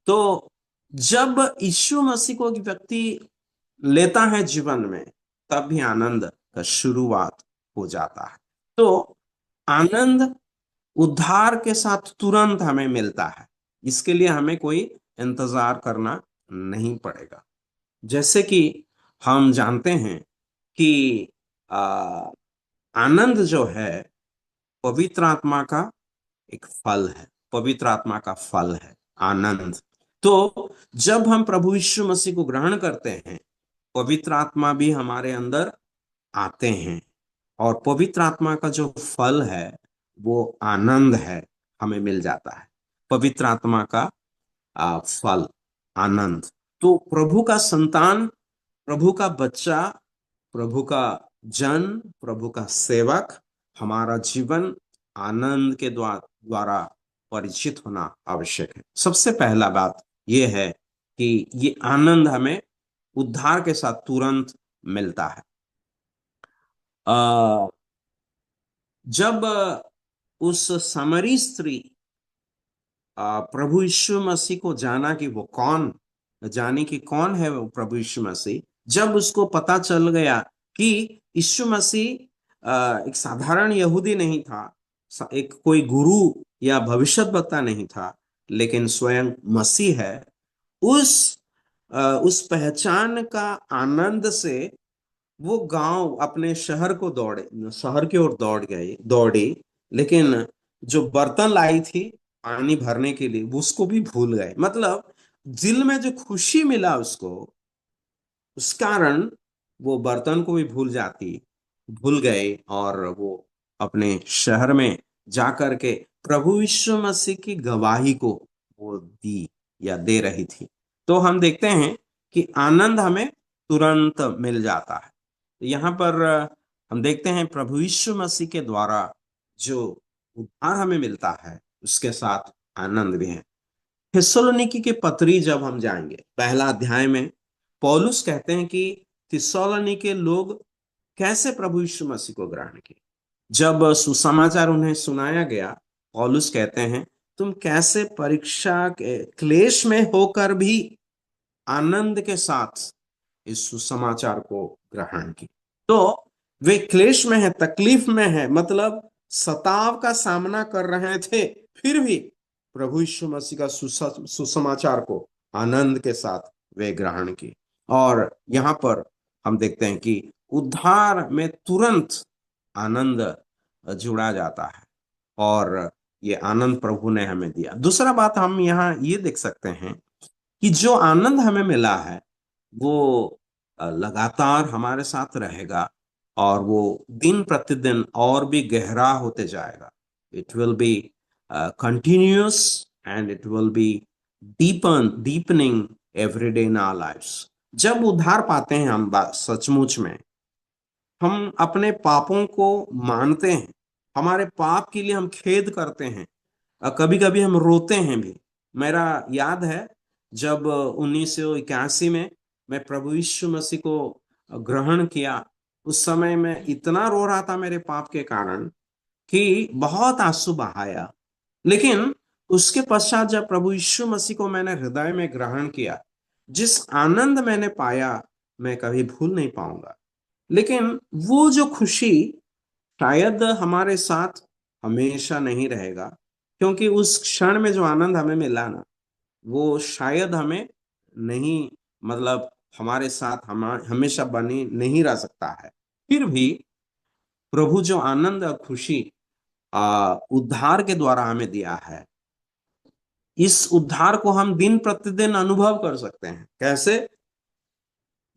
C: तो जब यीशु मसीह को एक व्यक्ति लेता है जीवन में, तब भी आनंद का शुरुआत हो जाता है। तो आनंद उद्धार के साथ तुरंत हमें मिलता है, इसके लिए हमें कोई इंतजार करना नहीं पड़ेगा। जैसे कि हम जानते हैं कि आ, आनंद जो है पवित्र आत्मा का एक फल है, पवित्र आत्मा का फल है आनंद। तो जब हम प्रभु यीशु मसीह को ग्रहण करते हैं, पवित्र आत्मा भी हमारे अंदर आते हैं, और पवित्र आत्मा का जो फल है वो आनंद है, हमें मिल जाता है। पवित्र आत्मा का फल आनंद। तो प्रभु का संतान, प्रभु का बच्चा, प्रभु का जन, प्रभु का सेवक, हमारा जीवन आनंद के द्वारा परिचित होना आवश्यक है। सबसे पहला बात यह है कि ये आनंद हमें उद्धार के साथ तुरंत मिलता है। जब उस समरी स्त्री प्रभु यीशु मसीह को जाने की कौन है वो प्रभु यीशु मसीह, जब उसको पता चल गया कि यीशु मसीह एक साधारण यहूदी नहीं था, एक कोई गुरु या भविष्यद्वक्ता नहीं था, लेकिन स्वयं मसीह है, उस पहचान का आनंद से वो गांव अपने शहर की ओर दौड़ी, लेकिन जो बर्तन लाई थी पानी भरने के लिए, वो उसको भी भूल गए। मतलब दिल में जो खुशी मिला उसको, उस कारण वो बर्तन को भी भूल गए, और वो अपने शहर में जाकर के प्रभु यीशु मसीह की गवाही को वो दी या दे रही थी। तो हम देखते हैं कि आनंद हमें तुरंत मिल जाता है। यहाँ पर हम देखते हैं प्रभु यीशु मसीह के द्वारा जो उद्धार हमें मिलता है, उसके साथ आनंद भी है। थिस्सलुनीकी के पत्री जब हम जाएंगे, पहला अध्याय में पौलुस कहते हैं कि थिस्सलुनीकी के लोग कैसे प्रभु यीशु मसीह को ग्रहण किए। जब सुसमाचार उन्हें सुनाया गया, पौलुस कहते हैं तुम कैसे परीक्षा के क्लेश में होकर भी आनंद के साथ इस सुसमाचार को ग्रहण की। तो वे क्लेश में है, तकलीफ में है, मतलब सताव का सामना कर रहे थे, फिर भी प्रभु यीशु मसीह का सुसमाचार को आनंद के साथ वे ग्रहण की। और यहाँ पर हम देखते हैं कि उद्धार में तुरंत आनंद जुड़ा जाता है, और ये आनंद प्रभु ने हमें दिया। दूसरा बात हम यहाँ ये देख सकते हैं कि जो आनंद हमें मिला है वो लगातार हमारे साथ रहेगा, और वो दिन प्रतिदिन और भी गहरा होते जाएगा। It will be continuous and it will be deepening every day in our lifes. जब उद्धार पाते हैं हम सचमुच में, हम अपने पापों को मानते हैं, हमारे पाप के लिए हम खेद करते हैं, कभी कभी हम रोते हैं भी। मेरा याद है जब 1981 में मैं प्रभु यीशु मसीह को ग्रहण किया, उस समय मैं इतना रो रहा था मेरे पाप के कारण कि बहुत आंसू बहाया। लेकिन उसके पश्चात जब प्रभु यीशु मसीह को मैंने हृदय में ग्रहण किया, जिस आनंद मैंने पाया मैं कभी भूल नहीं पाऊंगा। लेकिन वो जो खुशी शायद हमारे साथ हमेशा नहीं रहेगा, क्योंकि उस क्षण में जो आनंद हमें मिला ना, वो शायद हमें नहीं, मतलब हमारे साथ हमेशा बनी नहीं रह सकता है। फिर भी प्रभु जो आनंद और खुशी उद्धार के द्वारा हमें दिया है, इस उद्धार को हम दिन प्रतिदिन अनुभव कर सकते हैं। कैसे?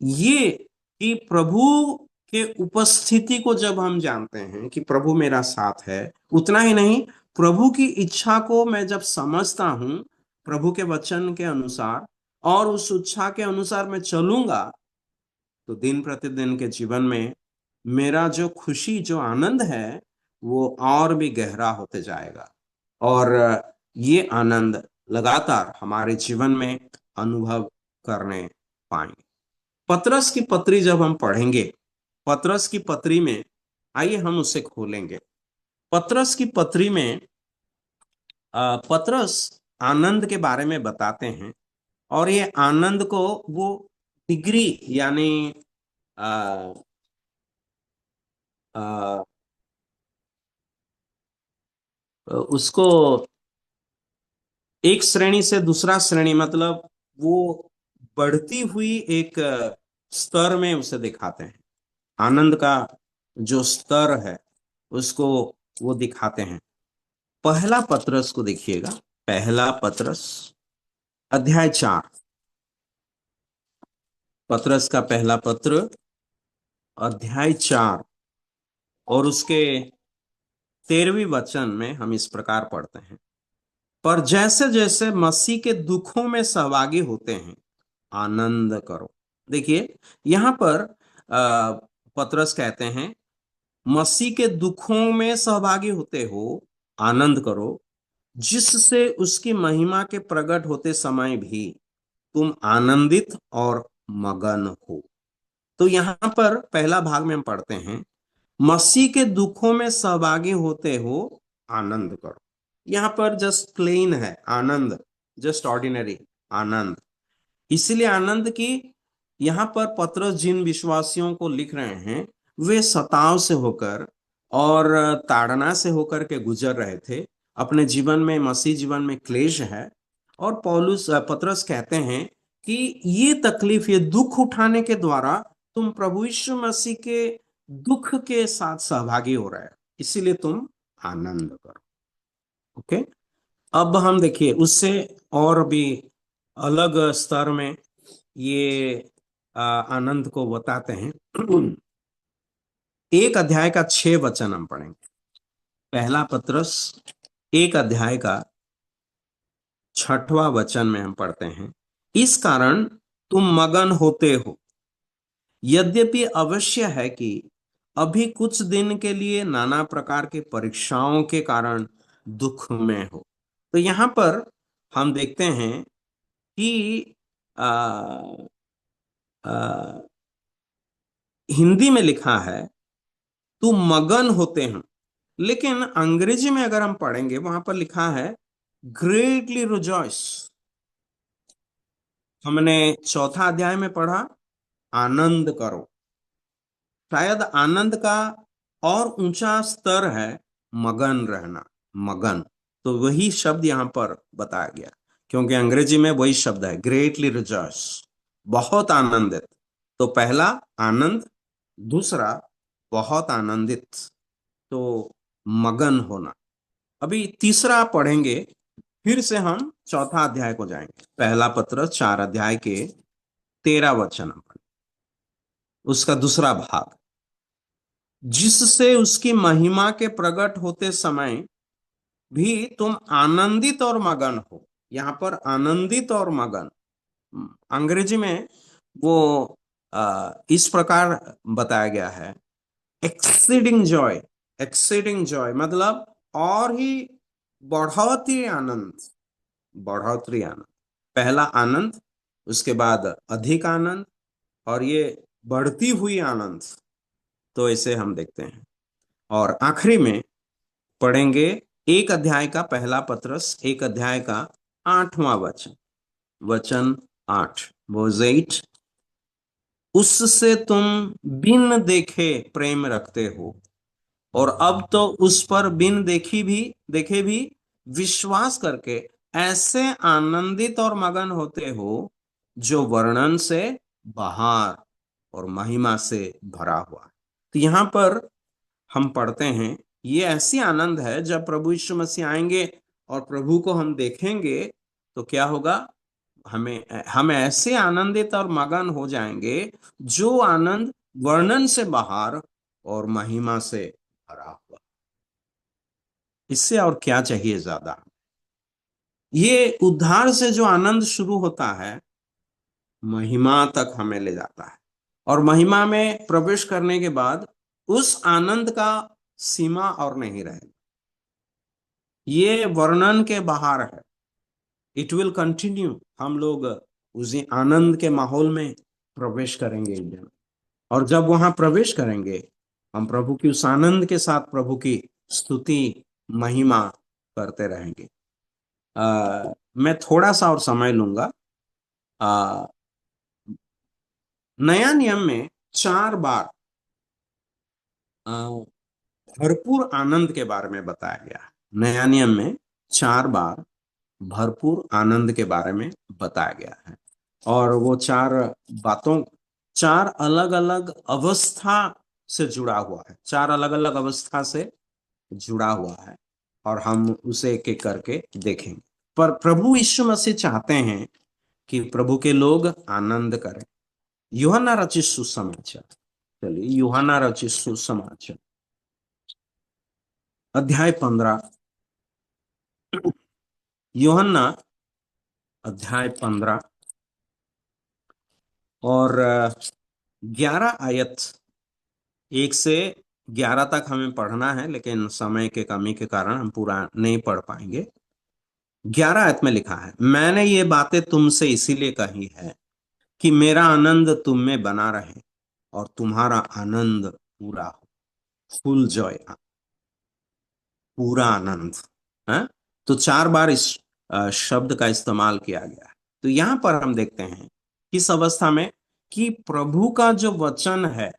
C: ये कि प्रभु के उपस्थिति को जब हम जानते हैं कि प्रभु मेरा साथ है, उतना ही नहीं, प्रभु की इच्छा को मैं जब समझता हूं प्रभु के वचन के अनुसार, और उस इच्छा के अनुसार मैं चलूंगा, तो दिन प्रतिदिन के जीवन में मेरा जो खुशी, जो आनंद है, वो और भी गहरा होते जाएगा, और ये आनंद लगातार हमारे जीवन में अनुभव करने पाएंगे। पतरस की पत्री जब हम पढ़ेंगे, पतरस की पत्री में, आइए हम उसे खोलेंगे। पतरस की पत्री में पतरस आनंद के बारे में बताते हैं, और ये आनंद को वो डिग्री यानी आ, आ, उसको एक श्रेणी से दूसरा श्रेणी, मतलब वो बढ़ती हुई एक स्तर में उसे दिखाते हैं। आनंद का जो स्तर है उसको वो दिखाते हैं। पहला पतरस को देखिएगा, पहला पतरस अध्याय 4, पतरस का पहला पत्र अध्याय 4 और उसके 13वें वचन में हम इस प्रकार पढ़ते हैं, पर जैसे जैसे मसीह के दुखों में सहभागी होते हैं आनंद करो। देखिए यहां पर पतरस कहते हैं मसीह के दुखों में सहभागी होते हो आनंद करो, जिससे उसकी महिमा के प्रकट होते समय भी तुम आनंदित और मगन हो। तो यहां पर पहला भाग में हम पढ़ते हैं मसीह के दुखों में सहभागी होते हो आनंद करो। यहां पर जस्ट प्लेन है आनंद, जस्ट ऑर्डिनरी आनंद। इसलिए आनंद की यहां पर पतरस जिन विश्वासियों को लिख रहे हैं वे सताव से होकर और ताड़ना से होकर के गुजर रहे थे। अपने जीवन में, मसीह जीवन में क्लेश है, और पौलुस पतरस कहते हैं कि ये तकलीफ, ये दुख उठाने के द्वारा तुम प्रभु यीशु मसीह के दुख के साथ सहभागी हो रहे हैं, इसीलिए तुम आनंद करो। ओके, अब हम देखिए उससे और भी अलग स्तर में ये आनंद को बताते हैं। एक अध्याय का 6 वचन हम पढ़ेंगे। पहला पतरस 1 अध्याय का 6वां वचन में हम पढ़ते हैं, इस कारण तुम मगन होते हो, यद्यपि अवश्य है कि अभी कुछ दिन के लिए नाना प्रकार के परीक्षाओं के कारण दुख में हो। तो यहां पर हम देखते हैं कि आ, आ, हिंदी में लिखा है तुम मगन होते हैं, लेकिन अंग्रेजी में अगर हम पढ़ेंगे वहां पर लिखा है ग्रेटली रिजॉइस। हमने 4था अध्याय में पढ़ा आनंद करो। शायद आनंद का और ऊंचा स्तर है मगन रहना, मगन। तो वही शब्द यहाँ पर बताया गया, क्योंकि अंग्रेजी में वही शब्द है, ग्रेटली रिजॉइस, बहुत आनंदित। तो पहला आनंद, दूसरा बहुत आनंदित, तो मगन होना। अभी तीसरा पढ़ेंगे, फिर से हम चौथा अध्याय को जाएंगे। पहला पत्र 4 अध्याय के 13 वचन, उसका दूसरा भाग। जिससे उसकी महिमा के प्रकट होते समय भी तुम आनंदित और मगन हो। यहाँ पर आनंदित और मगन, अंग्रेजी में वो इस प्रकार बताया गया है, एक्सीडिंग जॉय। एक्सीडिंग जॉय मतलब और ही बढ़ोतरी आनंद, बढ़ोतरी आनंद। पहला आनंद, उसके बाद अधिक आनंद, और ये बढ़ती हुई आनंद। तो इसे हम देखते हैं। और आखिरी में पढ़ेंगे 1 अध्याय का पहला पत्रस, 1 अध्याय का 8वां वचन, वचन 8, वर्स 8। उससे तुम बिन देखे प्रेम रखते हो, और अब तो उस पर बिन देखे भी विश्वास करके ऐसे आनंदित और मगन होते हो जो वर्णन से बाहर और महिमा से भरा हुआ। तो यहाँ पर हम पढ़ते हैं, ये ऐसी आनंद है जब प्रभु यीशु मसीह आएंगे और प्रभु को हम देखेंगे तो क्या होगा, हम ऐसे आनंदित और मगन हो जाएंगे जो आनंद वर्णन से बाहर और महिमा से भरा हुआ। इससे और क्या चाहिए ज्यादा। ये उद्धार से जो आनंद शुरू होता है, महिमा तक हमें ले जाता है, और महिमा में प्रवेश करने के बाद उस आनंद का सीमा और नहीं रहेगा। ये वर्णन के बाहर है, इट विल कंटिन्यू। हम लोग उसी आनंद के माहौल में प्रवेश करेंगे इंडिया में, और जब वहां प्रवेश करेंगे हम प्रभु की उस आनंद के साथ प्रभु की स्तुति महिमा करते रहेंगे। मैं थोड़ा सा और समय लूंगा। नया नियम में 4 बार भरपूर आनंद के बारे में बताया गया है। नया नियम में 4 बार भरपूर आनंद के बारे में बताया गया है, और वो 4 बातों 4 अलग अलग अवस्था से जुड़ा हुआ है, 4 अलग अलग अवस्था से जुड़ा हुआ है, और हम उसे एक एक करके देखेंगे। पर प्रभु यीशु मसीह चाहते हैं कि प्रभु के लोग आनंद करें। यूहन्ना रचित सुसमाचार, चलिए यूहन्ना रचित सुसमाचार अध्याय 15, यूहन्ना अध्याय 15 और 11 आयत, 1 से 11 तक हमें पढ़ना है, लेकिन समय के कमी के कारण हम पूरा नहीं पढ़ पाएंगे। 11 आयत में लिखा है, मैंने ये बातें तुमसे इसीलिए कही है कि मेरा आनंद तुम में बना रहे और तुम्हारा आनंद पूरा हो। फुल जॉय, पूरा आनंद है। तो 4 बार इस शब्द का इस्तेमाल किया गया है। तो यहां पर हम देखते हैं किस अवस्था में कि प्रभु का जो वचन है,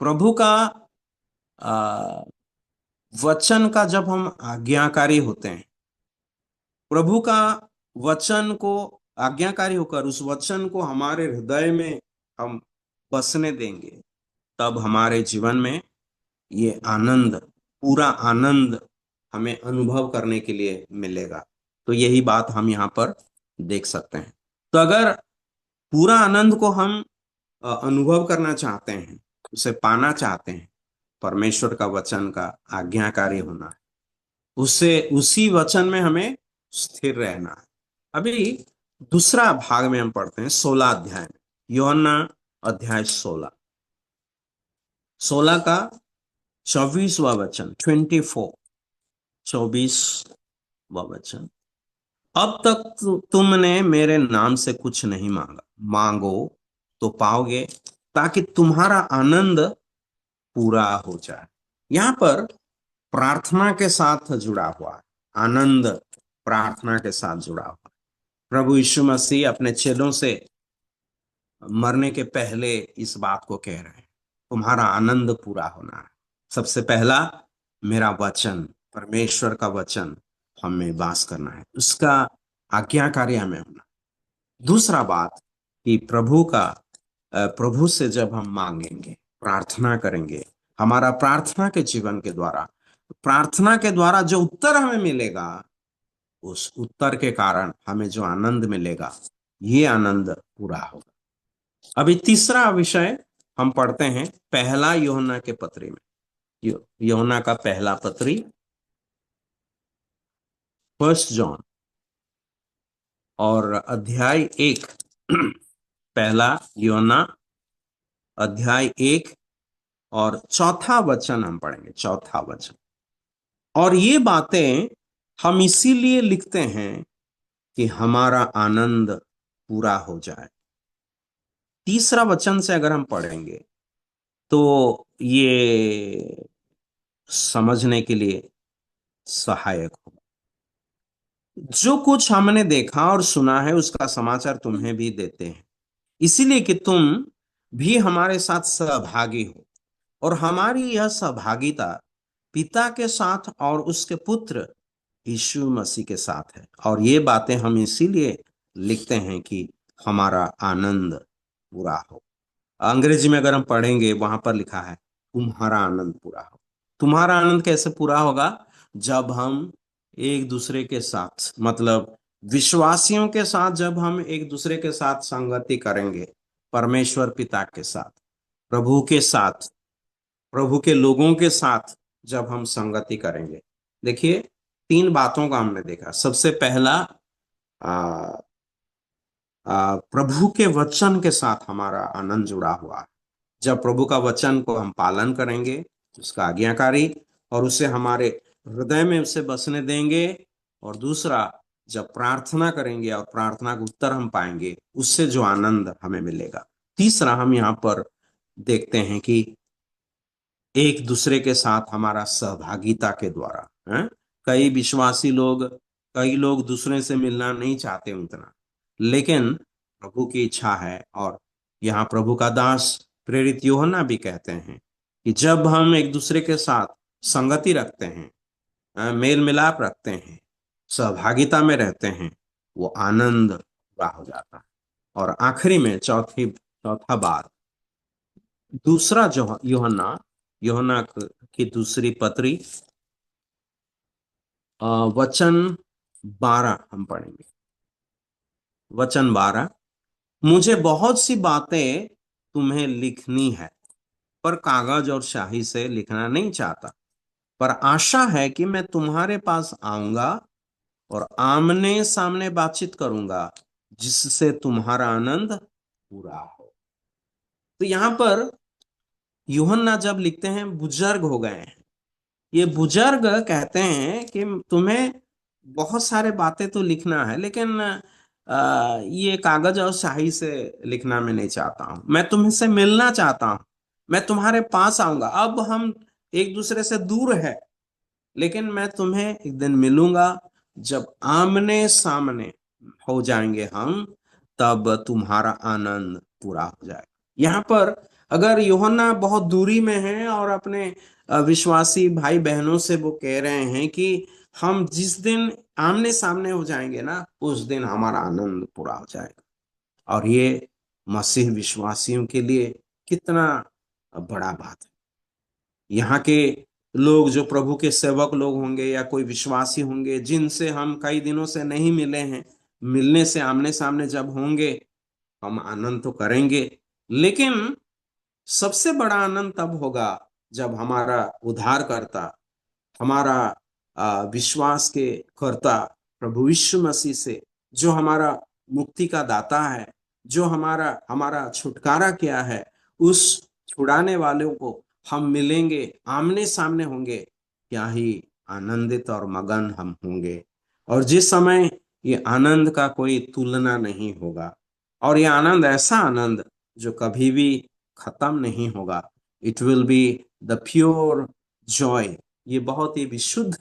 C: प्रभु का वचन का जब हम आज्ञाकारी होते हैं, प्रभु का वचन को आज्ञाकारी होकर उस वचन को हमारे हृदय में हम बसने देंगे, तब हमारे जीवन में ये आनंद, पूरा आनंद हमें अनुभव करने के लिए मिलेगा। तो यही बात हम यहाँ पर देख सकते हैं। तो अगर पूरा आनंद को हम अनुभव करना चाहते हैं, उसे पाना चाहते हैं, परमेश्वर का वचन का आज्ञाकारी होना है, उससे उसी वचन में हमें स्थिर रहना है। अभी दूसरा भाग में हम पढ़ते हैं 16 अध्याय में, यूहन्ना अध्याय 16, 16 का 24वां वचन, 24वां वचन। अब तक तुमने मेरे नाम से कुछ नहीं मांगा, मांगो तो पाओगे, ताकि तुम्हारा आनंद पूरा हो जाए। यहां पर प्रार्थना के साथ जुड़ा हुआ है, आनंद प्रार्थना के साथ जुड़ा हुआ है। प्रभु यीशु मसीह अपने चेलों से मरने के पहले इस बात को कह रहे हैं, तुम्हारा आनंद पूरा होना है। सबसे पहला, मेरा वचन, परमेश्वर का वचन हम में वास करना है, उसका आज्ञाकारी हमें होना। दूसरा बात कि प्रभु से जब हम मांगेंगे, प्रार्थना करेंगे, हमारा प्रार्थना के द्वारा जो उत्तर हमें मिलेगा, उस उत्तर के कारण हमें जो आनंद मिलेगा, ये आनंद पूरा होगा। अभी तीसरा विषय हम पढ़ते हैं पहला यूहन्ना के पत्री में। यूहन्ना का पहला पत्री, 1 जॉन और अध्याय 1। पहला यूहन्ना अध्याय 1 और चौथा वचन हम पढ़ेंगे, चौथा वचन। और ये बातें हम इसीलिए लिखते हैं कि हमारा आनंद पूरा हो जाए। तीसरा वचन से अगर हम पढ़ेंगे तो ये समझने के लिए सहायक होगा। जो कुछ हमने देखा और सुना है उसका समाचार तुम्हें भी देते हैं, इसीलिए कि तुम भी हमारे साथ सहभागी हो। और हमारी यह सहभागिता पिता के साथ और उसके पुत्र यीशु मसीह के साथ है। और ये बातें हम इसीलिए लिखते हैं कि हमारा आनंद पूरा हो। अंग्रेजी में अगर हम पढ़ेंगे, वहां पर लिखा है तुम्हारा आनंद पूरा हो। तुम्हारा आनंद कैसे पूरा होगा? जब हम एक दूसरे के साथ, मतलब विश्वासियों के साथ, जब हम एक दूसरे के साथ संगति करेंगे, परमेश्वर पिता के साथ, प्रभु के साथ, प्रभु के लोगों के साथ जब हम संगति करेंगे। देखिए, तीन बातों का हमने देखा। सबसे पहला, आ, प्रभु के वचन के साथ हमारा आनंद जुड़ा हुआ है। जब प्रभु का वचन को हम पालन करेंगे, उसका आज्ञाकारी, और उसे हमारे हृदय में उसे बसने देंगे। और दूसरा, जब प्रार्थना करेंगे और प्रार्थना का उत्तर हम पाएंगे, उससे जो आनंद हमें मिलेगा। तीसरा, हम यहाँ पर देखते हैं कि एक दूसरे के साथ हमारा सहभागिता के द्वारा, हैं? कई लोग दूसरे से मिलना नहीं चाहते उतना, लेकिन प्रभु की इच्छा है। और यहाँ प्रभु का दास प्रेरित यूहन्ना भी कहते हैं कि जब हम एक दूसरे के साथ संगति रखते हैं, मेल मिलाप रखते हैं, सहभागिता में रहते हैं, वो आनंद पूरा हो जाता है। और आखिरी में चौथा बात, दूसरा जो यूहन्ना की दूसरी पत्री, वचन 12 हम पढ़ेंगे। वचन 12, मुझे बहुत सी बातें तुम्हें लिखनी है, पर कागज और स्याही से लिखना नहीं चाहता। पर आशा है कि मैं तुम्हारे पास आऊंगा और आमने सामने बातचीत करूंगा, जिससे तुम्हारा आनंद पूरा हो। तो यहाँ पर यूहन्ना जब लिखते हैं, बुजुर्ग हो गए हैं, ये बुजुर्ग कहते हैं कि तुम्हें बहुत सारे बातें तो लिखना है, लेकिन ये कागज और स्याही से लिखना मैं नहीं चाहता हूं। मैं तुमसे मिलना चाहता हूं, मैं तुम्हारे पास आऊंगा। अब हम एक दूसरे से दूर है, लेकिन मैं तुम्हें एक दिन मिलूंगा, जब आमने सामने हो जाएंगे हम, तब तुम्हारा आनंद पूरा हो जाएगा। यहाँ पर अगर यूहन्ना बहुत दूरी में है और अपने विश्वासी भाई बहनों से वो कह रहे हैं कि हम जिस दिन आमने सामने हो जाएंगे ना, उस दिन हमारा आनंद पूरा हो जाएगा। और ये मसीह विश्वासियों के लिए कितना बड़ा बात है। यहाँ के लोग, जो प्रभु के सेवक लोग होंगे या कोई विश्वासी होंगे, जिनसे हम कई दिनों से नहीं मिले हैं, मिलने से आमने सामने जब होंगे, हम आनंद तो करेंगे, लेकिन सबसे बड़ा आनंद तब होगा जब हमारा उद्धारकर्ता, हमारा विश्वास के कर्ता प्रभु यीशु मसीह से, जो हमारा मुक्ति का दाता है, जो हमारा हमारा छुटकारा किया है, उस छुड़ाने वालों को हम मिलेंगे, आमने सामने होंगे। क्या ही आनंदित और मगन हम होंगे। और जिस समय ये आनंद का कोई तुलना नहीं होगा, और ये आनंद ऐसा आनंद जो कभी भी खत्म नहीं होगा। It will be the pure Joy. ये बहुत ही विशुद्ध,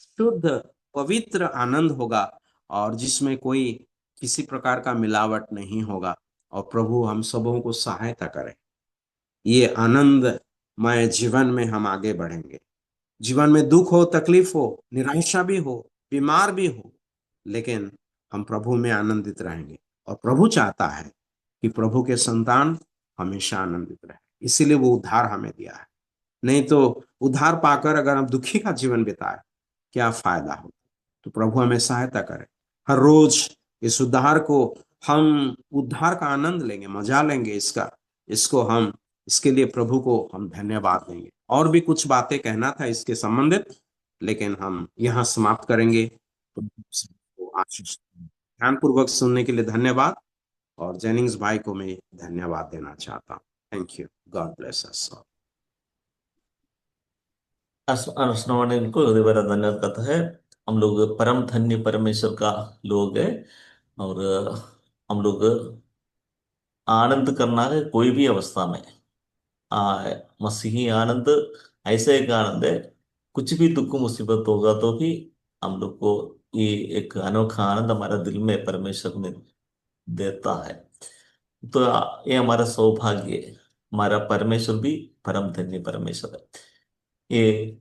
C: शुद्ध, पवित्र आनंद होगा, और जिसमें कोई किसी प्रकार का मिलावट नहीं होगा। और प्रभु हम सबों को सहायता करे ये आनंद मैं जीवन में हम आगे बढ़ेंगे। जीवन में दुख हो, तकलीफ हो, निराशा भी हो, बीमार भी हो, लेकिन हम प्रभु में आनंदित रहेंगे। और प्रभु चाहता है कि प्रभु के संतान हमेशा आनंदित रहे, इसीलिए वो उद्धार हमें दिया है। नहीं तो उद्धार पाकर अगर हम दुखी का जीवन बिताए, क्या फायदा हो। तो प्रभु हमें सहायता करे, हर रोज इस उद्धार को, हम उद्धार का आनंद लेंगे, मजा लेंगे इसका, इसको हम, इसके लिए प्रभु को हम धन्यवाद देंगे। और भी कुछ बातें कहना था इसके संबंधित, लेकिन हम यहाँ समाप्त करेंगे। तो आशीष ध्यानपूर्वक सुनने के लिए धन्यवाद। और जेनिंग्स भाई को मैं धन्यवाद देना चाहता हूँ। Thank you, God bless us all.
B: स्नोवन को हृदय धन्यवाद कहता है। हम लोग परम धन्य परमेश्वर का लोग है। और हम लोग आनंद करना है कोई भी अवस्था में। मसीही आनंद ऐसा एक आनंद है, कुछ भी दुख मुसीबत होगा तो भी हम लोग को ये एक अनोखा आनंद हमारा दिल में परमेश्वर ने देता है। तो ये हमारा सौभाग्य है। हमारा परमेश्वर भी परम धन्य परमेश्वर है। ये